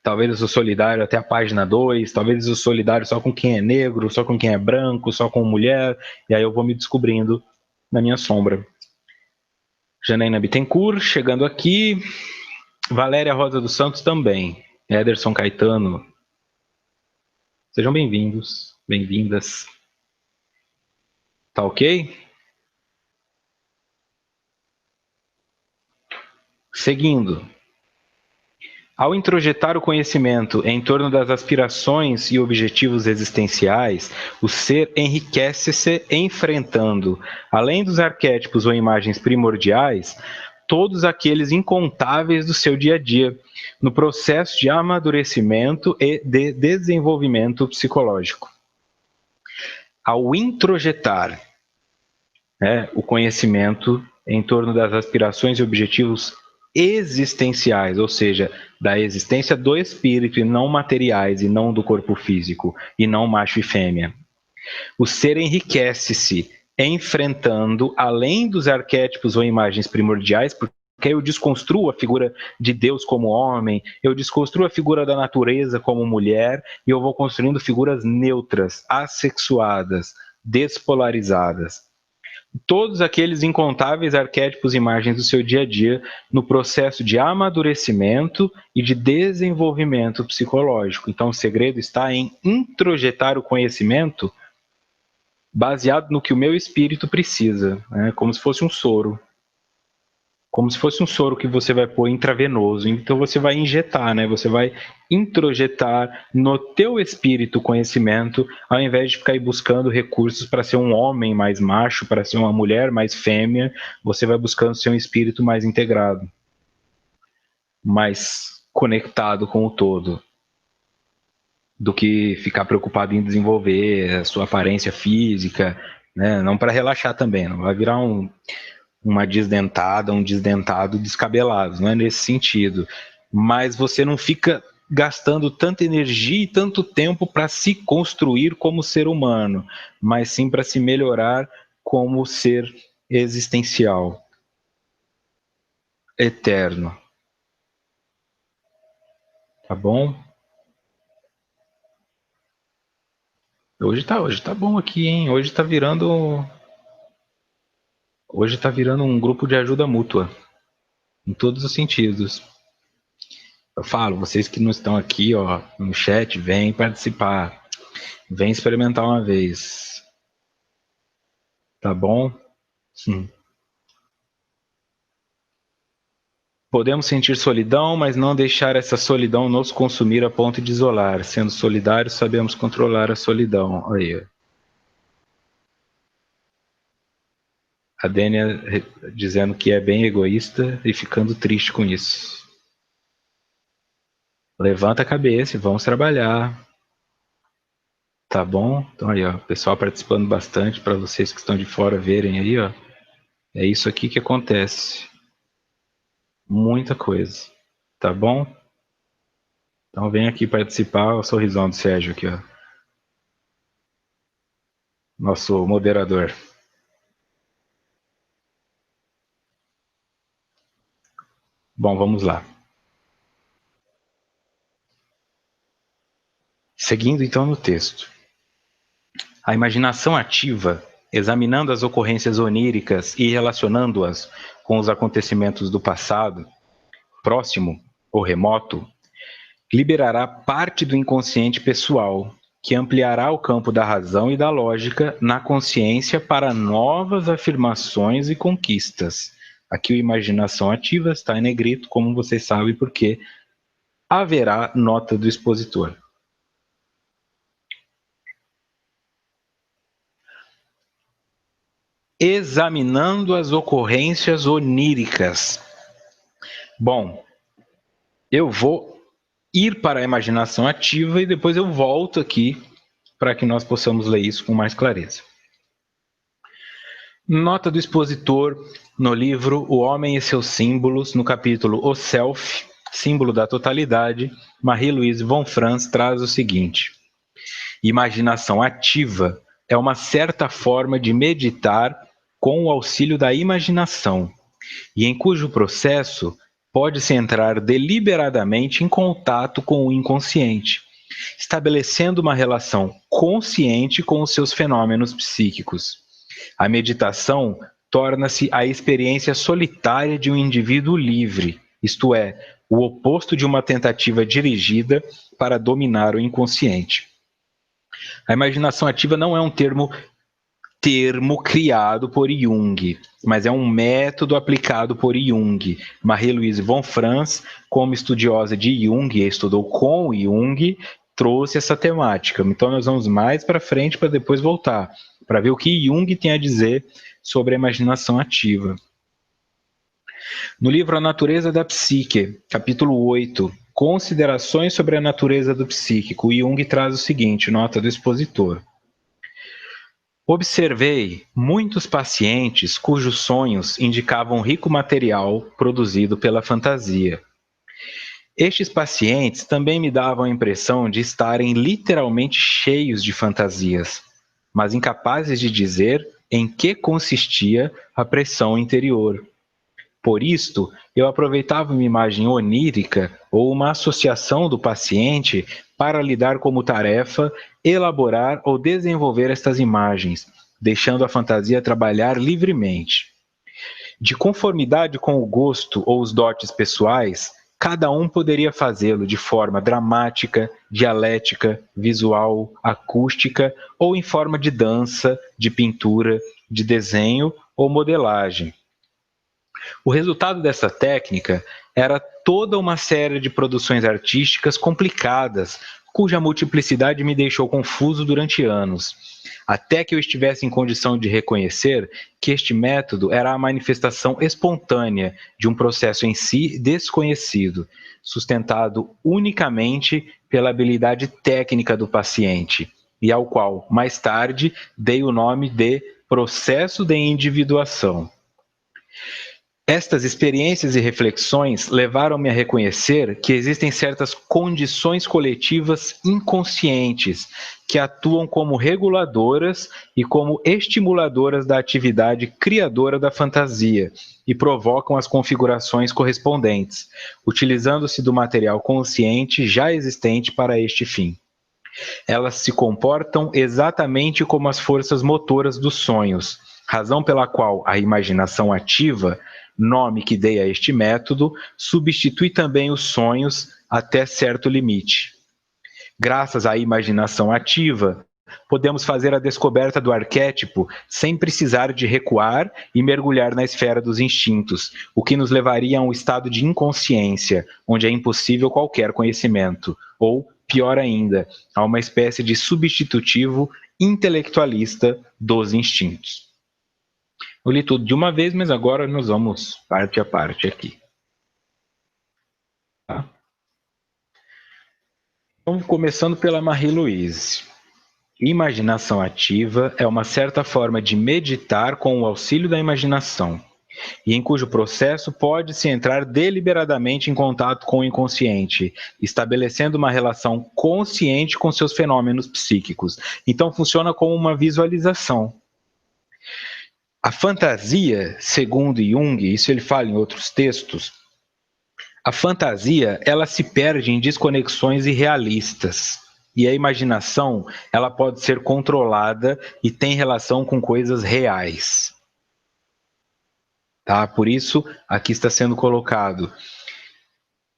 talvez eu sou solidário até a página 2, talvez eu sou solidário só com quem é negro, só com quem é branco, só com mulher, e aí eu vou me descobrindo na minha sombra. Janaína Bittencourt, chegando aqui. Valéria Rosa dos Santos também. Ederson Caetano. Sejam bem-vindos, bem-vindas. Tá ok? Seguindo. Ao introjetar o conhecimento em torno das aspirações e objetivos existenciais, o ser enriquece-se enfrentando, além dos arquétipos ou imagens primordiais, todos aqueles incontáveis do seu dia a dia, no processo de amadurecimento e de desenvolvimento psicológico. Ao introjetar o conhecimento em torno das aspirações e objetivos existenciais, ou seja, da existência do espírito e não materiais, e não do corpo físico, e não macho e fêmea. O ser enriquece-se enfrentando, além dos arquétipos ou imagens primordiais, porque eu desconstruo a figura de Deus como homem, eu desconstruo a figura da natureza como mulher, e eu vou construindo figuras neutras, assexuadas, despolarizadas. Todos aqueles incontáveis arquétipos e imagens do seu dia a dia no processo de amadurecimento e de desenvolvimento psicológico. Então, o segredo está em introjetar o conhecimento baseado no que o meu espírito precisa, né? Como se fosse um soro. Como se fosse um soro que você vai pôr intravenoso. Então você vai injetar, né? Você vai introjetar no teu espírito conhecimento, ao invés de ficar aí buscando recursos para ser um homem mais macho, para ser uma mulher mais fêmea, você vai buscando ser um espírito mais integrado, mais conectado com o todo, do que ficar preocupado em desenvolver a sua aparência física, né? Não para relaxar também, não vai virar uma desdentada, um desdentado descabelado, não é nesse sentido. Mas você não fica gastando tanta energia e tanto tempo para se construir como ser humano, mas sim para se melhorar como ser existencial, eterno. Tá bom? Hoje tá bom aqui, hein? Hoje tá virando um grupo de ajuda mútua, em todos os sentidos. Eu falo, vocês que não estão aqui, ó, no chat, vêm participar. Vem experimentar uma vez. Tá bom? Sim. Podemos sentir solidão, mas não deixar essa solidão nos consumir a ponto de isolar. Sendo solidários, sabemos controlar a solidão. Aí. A Dênia dizendo que é bem egoísta e ficando triste com isso. Levanta a cabeça e vamos trabalhar. Tá bom? Então aí, ó, o pessoal participando bastante para vocês que estão de fora verem aí, ó. É isso aqui que acontece. Muita coisa. Tá bom? Então vem aqui participar, o sorrisão do Sérgio aqui, ó. Nosso moderador. Bom, vamos lá. Seguindo então no texto. A imaginação ativa, examinando as ocorrências oníricas e relacionando-as com os acontecimentos do passado, próximo ou remoto, liberará parte do inconsciente pessoal, que ampliará o campo da razão e da lógica na consciência para novas afirmações e conquistas. Aqui o imaginação ativa está em negrito, como vocês sabem, porque haverá nota do expositor. Examinando as ocorrências oníricas. Bom, eu vou ir para a imaginação ativa e depois eu volto aqui para que nós possamos ler isso com mais clareza. Nota do expositor no livro O Homem e seus Símbolos, no capítulo O Self, símbolo da totalidade, Marie-Louise von Franz traz o seguinte: imaginação ativa é uma certa forma de meditar com o auxílio da imaginação, e em cujo processo pode-se entrar deliberadamente em contato com o inconsciente, estabelecendo uma relação consciente com os seus fenômenos psíquicos. A meditação torna-se a experiência solitária de um indivíduo livre, isto é, o oposto de uma tentativa dirigida para dominar o inconsciente. A imaginação ativa não é um termo criado por Jung, mas é um método aplicado por Jung. Marie-Louise von Franz, como estudiosa de Jung e estudou com Jung, trouxe essa temática. Então nós vamos mais para frente para depois voltar, para ver o que Jung tem a dizer sobre a imaginação ativa. No livro A Natureza da Psique, capítulo 8, Considerações sobre a natureza do psíquico, Jung traz o seguinte, nota do expositor. Observei muitos pacientes cujos sonhos indicavam rico material produzido pela fantasia. Estes pacientes também me davam a impressão de estarem literalmente cheios de fantasias, mas incapazes de dizer em que consistia a pressão interior. Por isto, eu aproveitava uma imagem onírica ou uma associação do paciente para lhe dar como tarefa elaborar ou desenvolver estas imagens, deixando a fantasia trabalhar livremente. De conformidade com o gosto ou os dotes pessoais, cada um poderia fazê-lo de forma dramática, dialética, visual, acústica ou em forma de dança, de pintura, de desenho ou modelagem. O resultado dessa técnica era toda uma série de produções artísticas complicadas, cuja multiplicidade me deixou confuso durante anos, até que eu estivesse em condição de reconhecer que este método era a manifestação espontânea de um processo em si desconhecido, sustentado unicamente pela habilidade técnica do paciente, e ao qual, mais tarde, dei o nome de processo de individuação. Estas experiências e reflexões levaram-me a reconhecer que existem certas condições coletivas inconscientes que atuam como reguladoras e como estimuladoras da atividade criadora da fantasia e provocam as configurações correspondentes, utilizando-se do material consciente já existente para este fim. Elas se comportam exatamente como as forças motoras dos sonhos, razão pela qual a imaginação ativa, nome que dei a este método, substitui também os sonhos até certo limite. Graças à imaginação ativa, podemos fazer a descoberta do arquétipo sem precisar de recuar e mergulhar na esfera dos instintos, o que nos levaria a um estado de inconsciência, onde é impossível qualquer conhecimento, ou, pior ainda, a uma espécie de substitutivo intelectualista dos instintos. Eu li tudo de uma vez, mas agora nós vamos parte a parte aqui. Tá? Então, começando pela Marie-Louise. Imaginação ativa é uma certa forma de meditar com o auxílio da imaginação, e em cujo processo pode-se entrar deliberadamente em contato com o inconsciente, estabelecendo uma relação consciente com seus fenômenos psíquicos. Então funciona como uma visualização. A fantasia, segundo Jung, isso ele fala em outros textos, a fantasia, ela se perde em desconexões irrealistas. E a imaginação, ela pode ser controlada e tem relação com coisas reais. Tá? Por isso, aqui está sendo colocado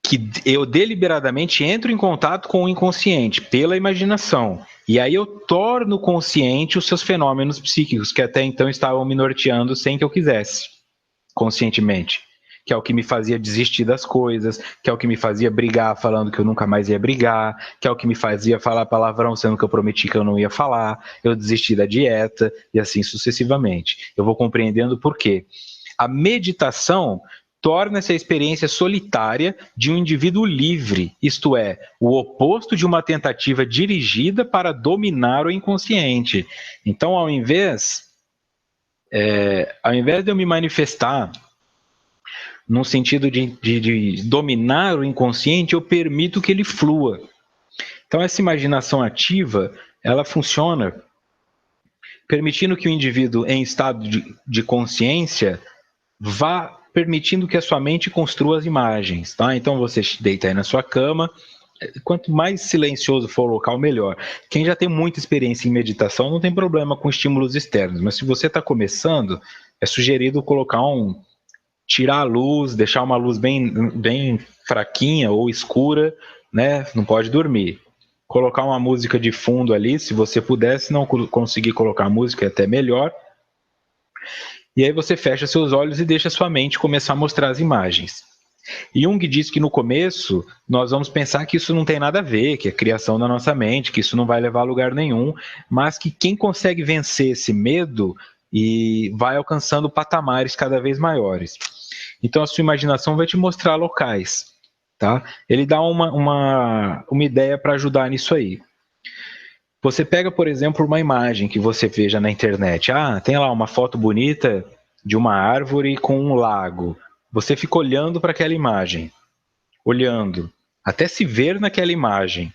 que eu deliberadamente entro em contato com o inconsciente pela imaginação. E aí eu torno consciente os seus fenômenos psíquicos, que até então estavam me norteando sem que eu quisesse, conscientemente. Que é o que me fazia desistir das coisas, que é o que me fazia brigar falando que eu nunca mais ia brigar, que é o que me fazia falar palavrão sendo que eu prometi que eu não ia falar, eu desisti da dieta e assim sucessivamente. Eu vou compreendendo por quê. A meditação torna essa experiência solitária de um indivíduo livre, isto é, o oposto de uma tentativa dirigida para dominar o inconsciente. Então, ao invés de eu me manifestar num sentido de dominar o inconsciente, eu permito que ele flua. Então, essa imaginação ativa, ela funciona permitindo que o indivíduo em estado de consciência vá permitindo que a sua mente construa as imagens, tá? Então, você deita aí na sua cama, quanto mais silencioso for o local, melhor. Quem já tem muita experiência em meditação não tem problema com estímulos externos, mas se você está começando, é sugerido colocar tirar a luz, deixar uma luz bem fraquinha ou escura, né? Não pode dormir. Colocar uma música de fundo ali, se você puder, se não conseguir colocar música é até melhor. E aí você fecha seus olhos e deixa sua mente começar a mostrar as imagens. Jung diz que no começo nós vamos pensar que isso não tem nada a ver, que é criação da nossa mente, que isso não vai levar a lugar nenhum, mas que quem consegue vencer esse medo e vai alcançando patamares cada vez maiores. Então a sua imaginação vai te mostrar locais, tá? Ele dá uma ideia para ajudar nisso aí. Você pega, por exemplo, uma imagem que você veja na internet. Ah, tem lá uma foto bonita de uma árvore com um lago. Você fica olhando para aquela imagem, olhando, até se ver naquela imagem.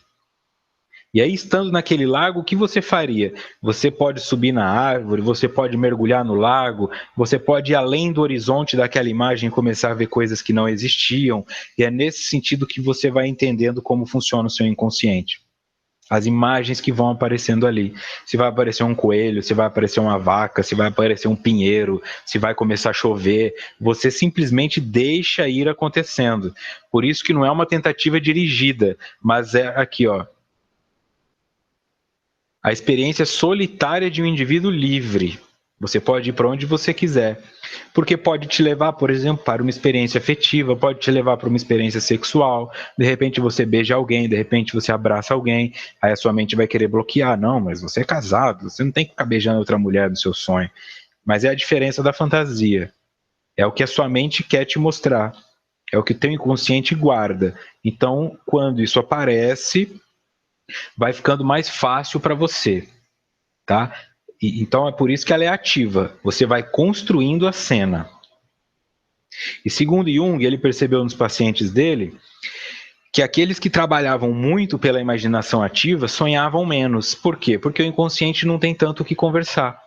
E aí, estando naquele lago, o que você faria? Você pode subir na árvore, você pode mergulhar no lago, você pode ir além do horizonte daquela imagem e começar a ver coisas que não existiam. E é nesse sentido que você vai entendendo como funciona o seu inconsciente. As imagens que vão aparecendo ali. Se vai aparecer um coelho, se vai aparecer uma vaca, se vai aparecer um pinheiro, se vai começar a chover, você simplesmente deixa ir acontecendo. Por isso que não é uma tentativa dirigida, mas é aqui, ó. A experiência solitária de um indivíduo livre. Você pode ir para onde você quiser. Porque pode te levar, por exemplo, para uma experiência afetiva, pode te levar para uma experiência sexual. De repente você beija alguém, de repente você abraça alguém, aí a sua mente vai querer bloquear. Não, mas você é casado, você não tem que ficar beijando outra mulher no seu sonho. Mas é a diferença da fantasia. É o que a sua mente quer te mostrar. É o que o teu inconsciente guarda. Então, quando isso aparece, vai ficando mais fácil para você, tá? Então é por isso que ela é ativa. Você vai construindo a cena. E segundo Jung, ele percebeu nos pacientes dele que aqueles que trabalhavam muito pela imaginação ativa sonhavam menos. Por quê? Porque o inconsciente não tem tanto o que conversar.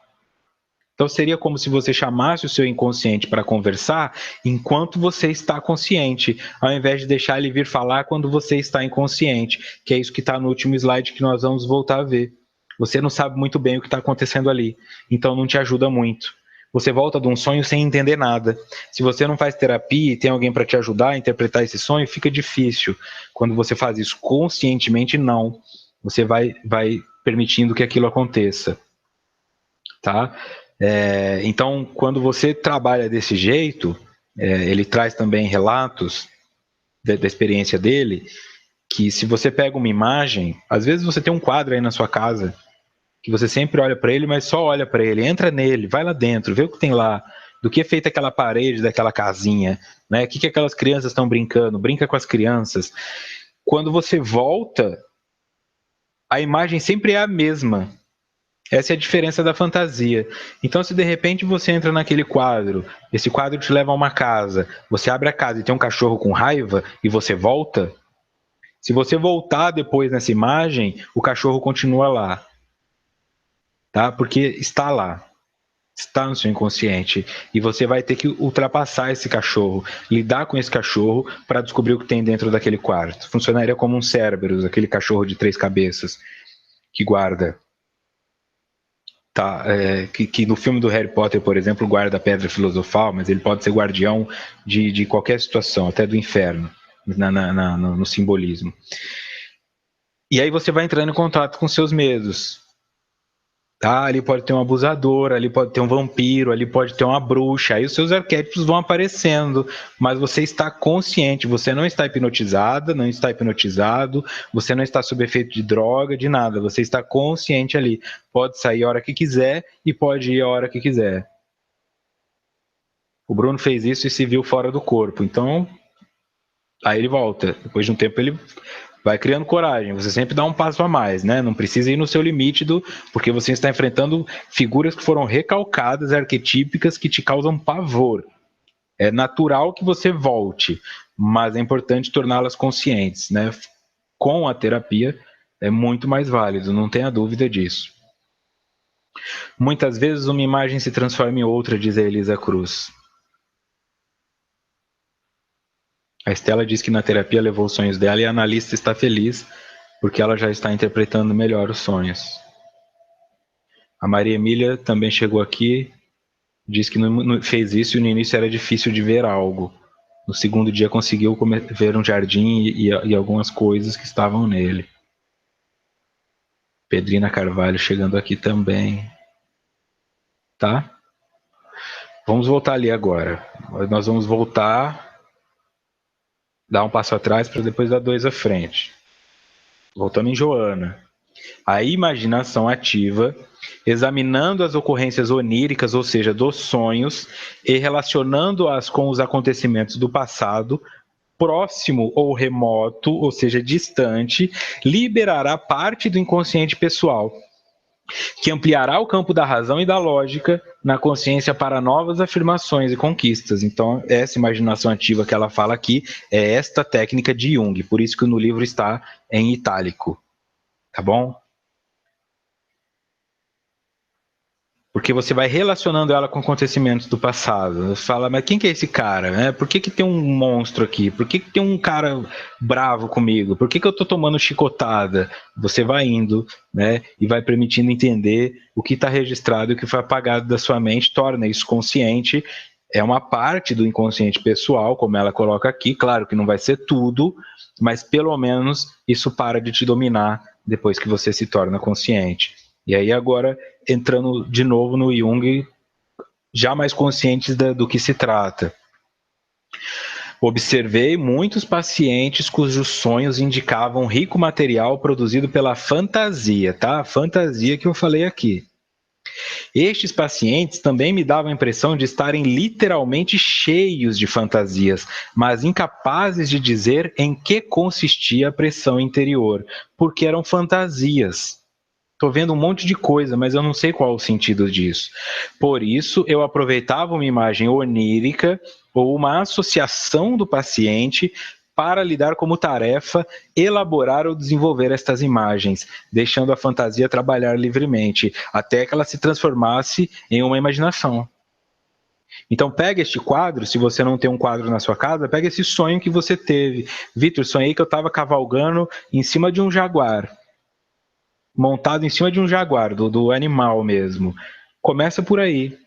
Então seria como se você chamasse o seu inconsciente para conversar enquanto você está consciente, ao invés de deixar ele vir falar quando você está inconsciente, que é isso que está no último slide que nós vamos voltar a ver. Você não sabe muito bem o que está acontecendo ali, então não te ajuda muito. Você volta de um sonho sem entender nada. Se você não faz terapia e tem alguém para te ajudar a interpretar esse sonho, fica difícil. Quando você faz isso conscientemente, não. Você vai permitindo que aquilo aconteça, tá? Então, quando você trabalha desse jeito, ele traz também relatos da experiência dele, que se você pega uma imagem, às vezes você tem um quadro aí na sua casa, que você sempre olha para ele, mas só olha para ele, entra nele, vai lá dentro, vê o que tem lá, do que é feita aquela parede daquela casinha, né? O que aquelas crianças estão brincando, brinca com as crianças. Quando você volta, a imagem sempre é a mesma. Essa é a diferença da fantasia. Então, se de repente você entra naquele quadro, esse quadro te leva a uma casa, você abre a casa e tem um cachorro com raiva e você volta, se você voltar depois nessa imagem, o cachorro continua lá, tá? Porque está lá, está no seu inconsciente e você vai ter que ultrapassar esse cachorro, lidar com esse cachorro para descobrir o que tem dentro daquele quarto. Funcionaria como um Cerberus, aquele cachorro de 3 cabeças que guarda. Tá, que no filme do Harry Potter, por exemplo, guarda a pedra filosofal, mas ele pode ser guardião de qualquer situação, até do inferno, no simbolismo. E aí você vai entrando em contato com seus medos. Tá? Ali pode ter um abusador, ali pode ter um vampiro, ali pode ter uma bruxa, aí os seus arquétipos vão aparecendo, mas você está consciente, você não está hipnotizada, não está hipnotizado, você não está sob efeito de droga, de nada, você está consciente ali, pode sair a hora que quiser e pode ir a hora que quiser. O Bruno fez isso e se viu fora do corpo, então aí ele volta, depois de um tempo ele vai criando coragem, você sempre dá um passo a mais, né? Não precisa ir no seu limite, porque você está enfrentando figuras que foram recalcadas, arquetípicas, que te causam pavor. É natural que você volte, mas é importante torná-las conscientes, né? Com a terapia é muito mais válido, não tenha dúvida disso. Muitas vezes uma imagem se transforma em outra, diz a Elisa Cruz. A Estela diz que na terapia levou os sonhos dela e a analista está feliz porque ela já está interpretando melhor os sonhos. A Maria Emília também chegou aqui, diz que fez isso e no início era difícil de ver algo. No segundo dia conseguiu ver um jardim e algumas coisas que estavam nele. Pedrina Carvalho chegando aqui também. Tá? Vamos voltar ali agora. Nós vamos voltar, dar um passo atrás para depois dar 2 à frente. Voltando em Joana. A imaginação ativa, examinando as ocorrências oníricas, ou seja, dos sonhos, e relacionando-as com os acontecimentos do passado, próximo ou remoto, ou seja, distante, liberará parte do inconsciente pessoal, que ampliará o campo da razão e da lógica na consciência para novas afirmações e conquistas. Então, essa imaginação ativa que ela fala aqui é esta técnica de Jung, por isso que no livro está em itálico. Tá bom? Porque você vai relacionando ela com acontecimentos do passado. Você fala, mas quem que é esse cara? Por que tem um monstro aqui? Por que tem um cara bravo comigo? Por que eu tô tomando chicotada? Você vai indo, né? E vai permitindo entender o que está registrado e o que foi apagado da sua mente, torna isso consciente. É uma parte do inconsciente pessoal, como ela coloca aqui. Claro que não vai ser tudo, mas pelo menos isso para de te dominar depois que você se torna consciente. E aí agora, entrando de novo no Jung, já mais conscientes do que se trata. Observei muitos pacientes cujos sonhos indicavam rico material produzido pela fantasia, tá? A fantasia que eu falei aqui. Estes pacientes também me davam a impressão de estarem literalmente cheios de fantasias, mas incapazes de dizer em que consistia a pressão interior, porque eram fantasias. Estou vendo um monte de coisa, mas eu não sei qual o sentido disso. Por isso, eu aproveitava uma imagem onírica ou uma associação do paciente para lhe dar como tarefa elaborar ou desenvolver estas imagens, deixando a fantasia trabalhar livremente, até que ela se transformasse em uma imaginação. Então pega este quadro, se você não tem um quadro na sua casa, pega esse sonho que você teve. Vitor, sonhei que eu estava cavalgando em cima de um jaguar. Montado em cima de um jaguar, do animal mesmo. Começa por aí.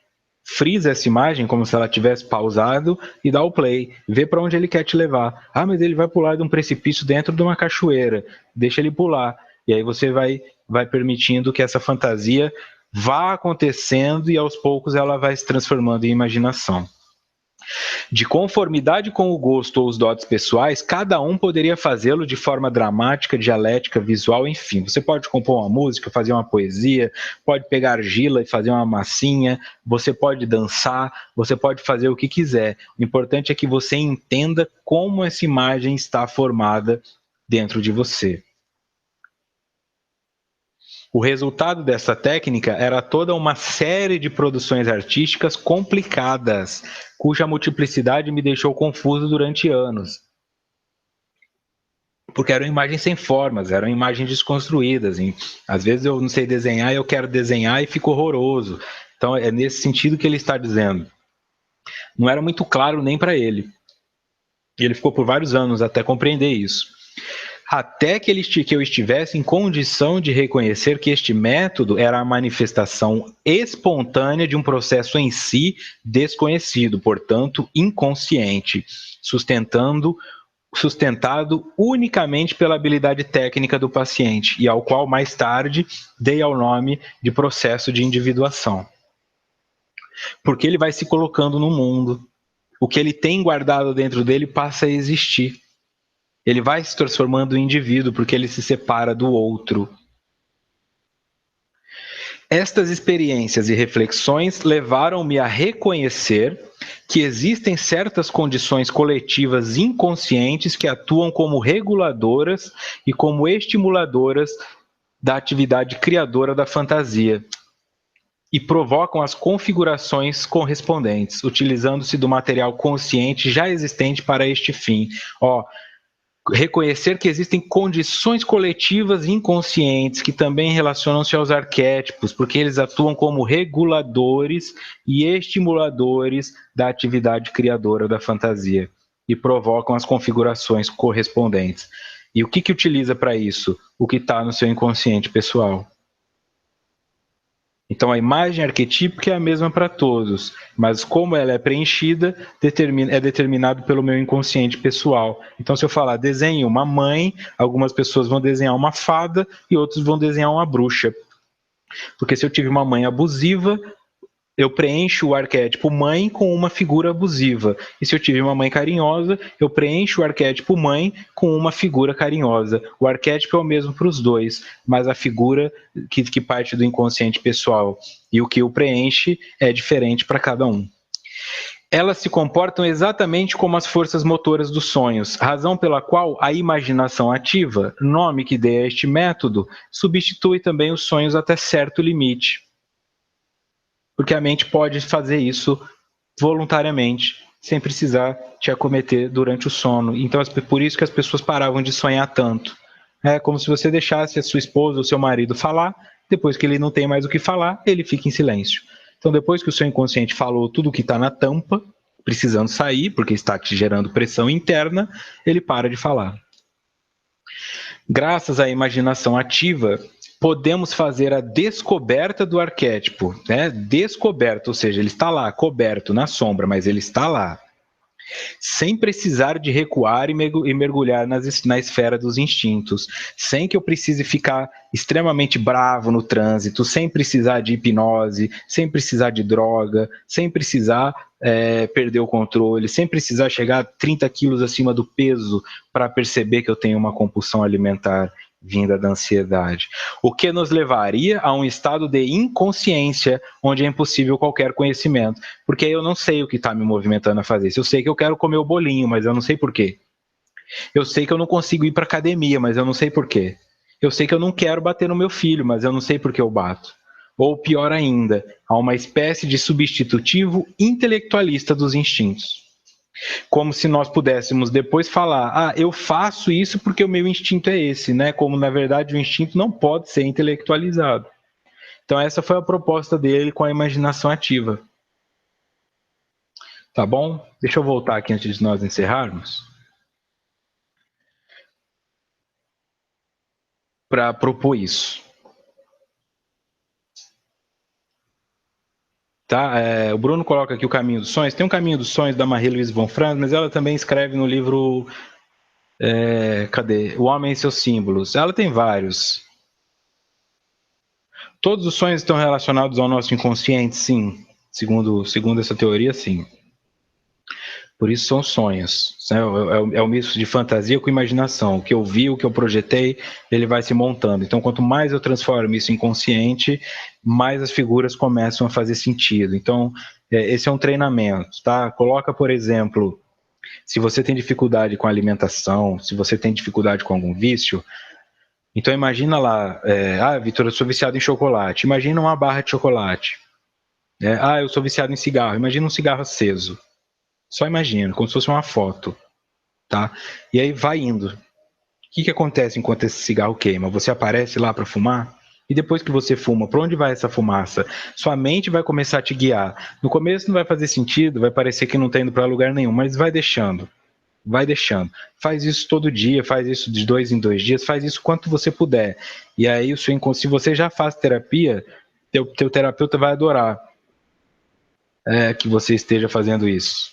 Frisa essa imagem como se ela tivesse pausado e dá o play. Vê para onde ele quer te levar. Ah, mas ele vai pular de um precipício dentro de uma cachoeira. Deixa ele pular. E aí você vai vai permitindo que essa fantasia vá acontecendo e aos poucos ela vai se transformando em imaginação. De conformidade com o gosto ou os dotes pessoais, cada um poderia fazê-lo de forma dramática, dialética, visual, enfim. Você pode compor uma música, fazer uma poesia, pode pegar argila e fazer uma massinha, você pode dançar, você pode fazer o que quiser. O importante é que você entenda como essa imagem está formada dentro de você. O resultado dessa técnica era toda uma série de produções artísticas complicadas, cuja multiplicidade me deixou confuso durante anos. Porque eram imagens sem formas, eram imagens desconstruídas. Às vezes eu não sei desenhar, eu quero desenhar e fico horroroso. Então é nesse sentido que ele está dizendo. Não era muito claro nem para ele. E ele ficou por vários anos até compreender isso. Até que eu estivesse em condição de reconhecer que este método era a manifestação espontânea de um processo em si desconhecido, portanto inconsciente, sustentado unicamente pela habilidade técnica do paciente, e ao qual mais tarde dei ao nome de processo de individuação. Porque ele vai se colocando no mundo, o que ele tem guardado dentro dele passa a existir. Ele vai se transformando em indivíduo porque ele se separa do outro. Estas experiências e reflexões levaram-me a reconhecer que existem certas condições coletivas inconscientes que atuam como reguladoras e como estimuladoras da atividade criadora da fantasia e provocam as configurações correspondentes, utilizando-se do material consciente já existente para este fim. Reconhecer que existem condições coletivas inconscientes que também relacionam-se aos arquétipos, porque eles atuam como reguladores e estimuladores da atividade criadora da fantasia e provocam as configurações correspondentes. E o que utiliza para isso? O que está no seu inconsciente pessoal. Então a imagem arquetípica é a mesma para todos, mas como ela é preenchida, é determinado pelo meu inconsciente pessoal. Então se eu falar desenhe uma mãe, algumas pessoas vão desenhar uma fada e outros vão desenhar uma bruxa. Porque se eu tive uma mãe abusiva, eu preencho o arquétipo mãe com uma figura abusiva. E se eu tive uma mãe carinhosa, eu preencho o arquétipo mãe com uma figura carinhosa. O arquétipo é o mesmo para os dois, mas a figura que parte do inconsciente pessoal e o que o preenche é diferente para cada um. Elas se comportam exatamente como as forças motoras dos sonhos, razão pela qual a imaginação ativa, nome que dei a este método, substitui também os sonhos até certo limite. Porque a mente pode fazer isso voluntariamente, sem precisar te acometer durante o sono. Então, por isso que as pessoas paravam de sonhar tanto. É como se você deixasse a sua esposa ou seu marido falar, depois que ele não tem mais o que falar, ele fica em silêncio. Então, depois que o seu inconsciente falou tudo o que está na tampa, precisando sair, porque está te gerando pressão interna, ele para de falar. Graças à imaginação ativa, podemos fazer a descoberta do arquétipo, né? Descoberto, ou seja, ele está lá, coberto na sombra, mas ele está lá. Sem precisar de recuar e mergulhar na esfera dos instintos, sem que eu precise ficar extremamente bravo no trânsito, sem precisar de hipnose, sem precisar de droga, sem precisar perder o controle, sem precisar chegar a 30 quilos acima do peso para perceber que eu tenho uma compulsão alimentar vinda da ansiedade, o que nos levaria a um estado de inconsciência, onde é impossível qualquer conhecimento, porque eu não sei o que está me movimentando a fazer isso. Eu sei que eu quero comer o bolinho, mas eu não sei por quê. Eu sei que eu não consigo ir para academia, mas eu não sei por quê. Eu sei que eu não quero bater no meu filho, mas eu não sei por que eu bato. Ou pior ainda, há uma espécie de substitutivo intelectualista dos instintos. Como se nós pudéssemos depois falar, eu faço isso porque o meu instinto é esse, né? Como na verdade o instinto não pode ser intelectualizado. Então essa foi a proposta dele com a imaginação ativa. Tá bom? Deixa eu voltar aqui antes de nós encerrarmos. Para propor isso. Tá? O Bruno coloca aqui o Caminho dos Sonhos. Tem um Caminho dos Sonhos da Marie-Louise von Franz, mas ela também escreve no livro cadê? O Homem e Seus Símbolos. Ela tem vários. Todos os sonhos estão relacionados ao nosso inconsciente? Sim. Segundo essa teoria, sim. Por isso são sonhos. É um misto de fantasia com imaginação. O que eu vi, o que eu projetei, ele vai se montando. Então, quanto mais eu transformo isso em consciente, mais as figuras começam a fazer sentido. Então, esse é um treinamento, tá? Coloca, por exemplo, se você tem dificuldade com alimentação, se você tem dificuldade com algum vício, então imagina lá, Vitor, eu sou viciado em chocolate. Imagina uma barra de chocolate. Eu sou viciado em cigarro. Imagina um cigarro aceso. Só imagina, como se fosse uma foto, tá? E aí vai indo. O que acontece enquanto esse cigarro queima? Você aparece lá para fumar? E depois que você fuma, para onde vai essa fumaça? Sua mente vai começar a te guiar. No começo não vai fazer sentido, vai parecer que não está indo para lugar nenhum, mas vai deixando. Vai deixando. Faz isso todo dia, faz isso de 2 em 2 dias, faz isso quanto você puder. E aí, se você já faz terapia, teu terapeuta vai adorar que você esteja fazendo isso.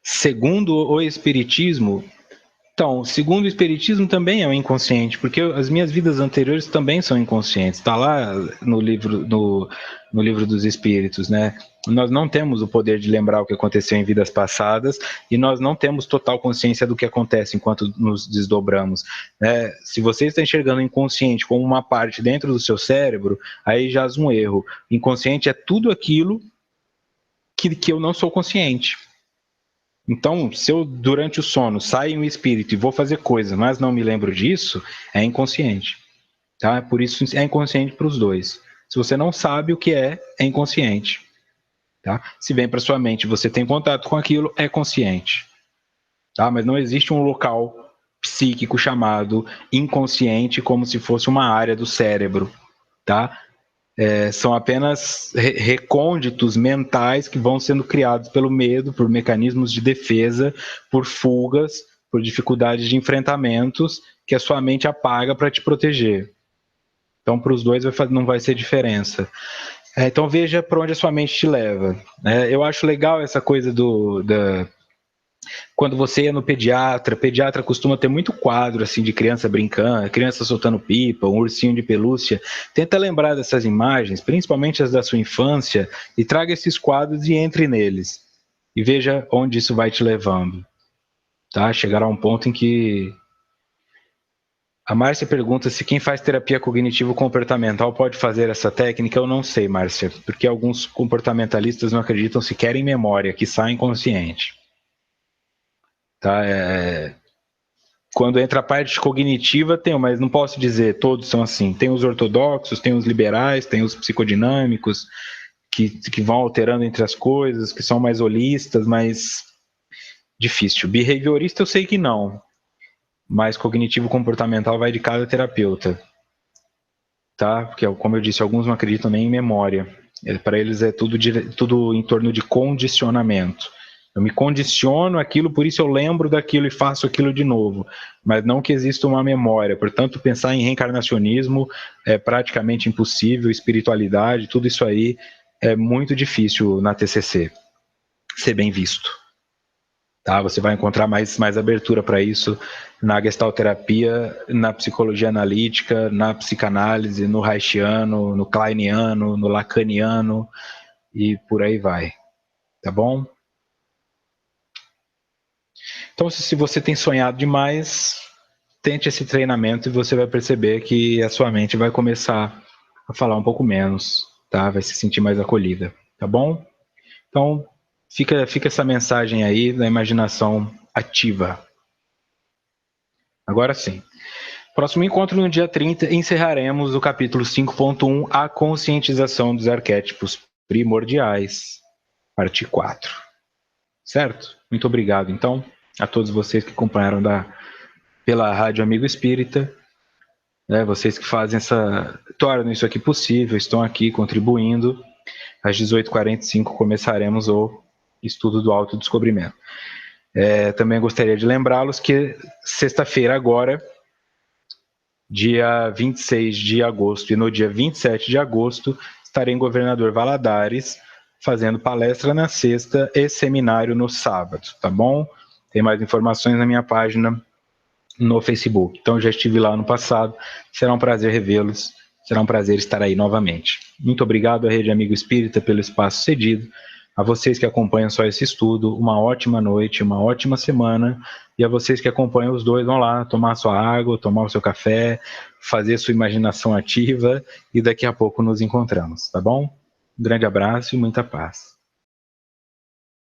Segundo o Espiritismo, então, segundo o Espiritismo também é o inconsciente, porque as minhas vidas anteriores também são inconscientes. Está lá no livro dos Espíritos, né? Nós não temos o poder de lembrar o que aconteceu em vidas passadas e nós não temos total consciência do que acontece enquanto nos desdobramos. Se você está enxergando o inconsciente como uma parte dentro do seu cérebro, aí jaz um erro. Inconsciente é tudo aquilo que eu não sou consciente. Então, se eu, durante o sono, saio um espírito e vou fazer coisa, mas não me lembro disso, é inconsciente. Tá? Por isso, é inconsciente para os dois. Se você não sabe o que é inconsciente. Tá? Se vem para sua mente, você tem contato com aquilo, é consciente. Tá? Mas não existe um local psíquico chamado inconsciente como se fosse uma área do cérebro. Tá? São apenas recônditos mentais que vão sendo criados pelo medo, por mecanismos de defesa, por fugas, por dificuldades de enfrentamentos que a sua mente apaga para te proteger. Então, para os dois não vai ser diferença. Então, veja para onde a sua mente te leva. Eu acho legal essa coisa quando você ia no pediatra costuma ter muito quadro assim de criança brincando, criança soltando pipa, um ursinho de pelúcia. Tenta lembrar dessas imagens, principalmente as da sua infância, e traga esses quadros e entre neles. E veja onde isso vai te levando. Tá? Chegará um ponto em que... A Márcia pergunta se quem faz terapia cognitivo-comportamental pode fazer essa técnica. Eu não sei, Márcia, porque alguns comportamentalistas não acreditam sequer em memória, que sai inconsciente. Tá? Quando entra a parte cognitiva, tem, mas não posso dizer todos são assim. Tem os ortodoxos, tem os liberais, tem os psicodinâmicos, que vão alterando entre as coisas, que são mais holistas, mas difícil. Behaviorista eu sei que não, mas cognitivo-comportamental vai de cada terapeuta. Tá? Porque, como eu disse, alguns não acreditam nem em memória. Para eles é tudo em torno de condicionamento. Eu me condiciono aquilo, por isso eu lembro daquilo e faço aquilo de novo. Mas não que exista uma memória. Portanto, pensar em reencarnacionismo é praticamente impossível, espiritualidade, tudo isso aí é muito difícil na TCC ser bem visto. Tá? Você vai encontrar mais abertura para isso na gestalterapia, na psicologia analítica, na psicanálise, no Reichiano, no Kleiniano, no Lacaniano e por aí vai. Tá bom? Então, se você tem sonhado demais, tente esse treinamento e você vai perceber que a sua mente vai começar a falar um pouco menos, tá? Vai se sentir mais acolhida, tá bom? Então, fica essa mensagem aí da imaginação ativa. Agora sim. Próximo encontro no dia 30, encerraremos o capítulo 5.1, a conscientização dos arquétipos primordiais, parte 4. Certo? Muito obrigado, então, a todos vocês que acompanharam pela Rádio Amigo Espírita, vocês que fazem tornam isso aqui possível, estão aqui contribuindo. Às 18h45 começaremos o estudo do autodescobrimento. Também gostaria de lembrá-los que sexta-feira agora, dia 26 de agosto e no dia 27 de agosto, estarei em Governador Valadares, fazendo palestra na sexta e seminário no sábado, tá bom? Tem mais informações na minha página no Facebook. Então, já estive lá no passado. Será um prazer revê-los. Será um prazer estar aí novamente. Muito obrigado à Rede Amigo Espírita pelo espaço cedido. A vocês que acompanham só esse estudo, uma ótima noite, uma ótima semana. E a vocês que acompanham os dois, vão lá tomar sua água, tomar o seu café, fazer sua imaginação ativa e daqui a pouco nos encontramos, tá bom? Um grande abraço e muita paz.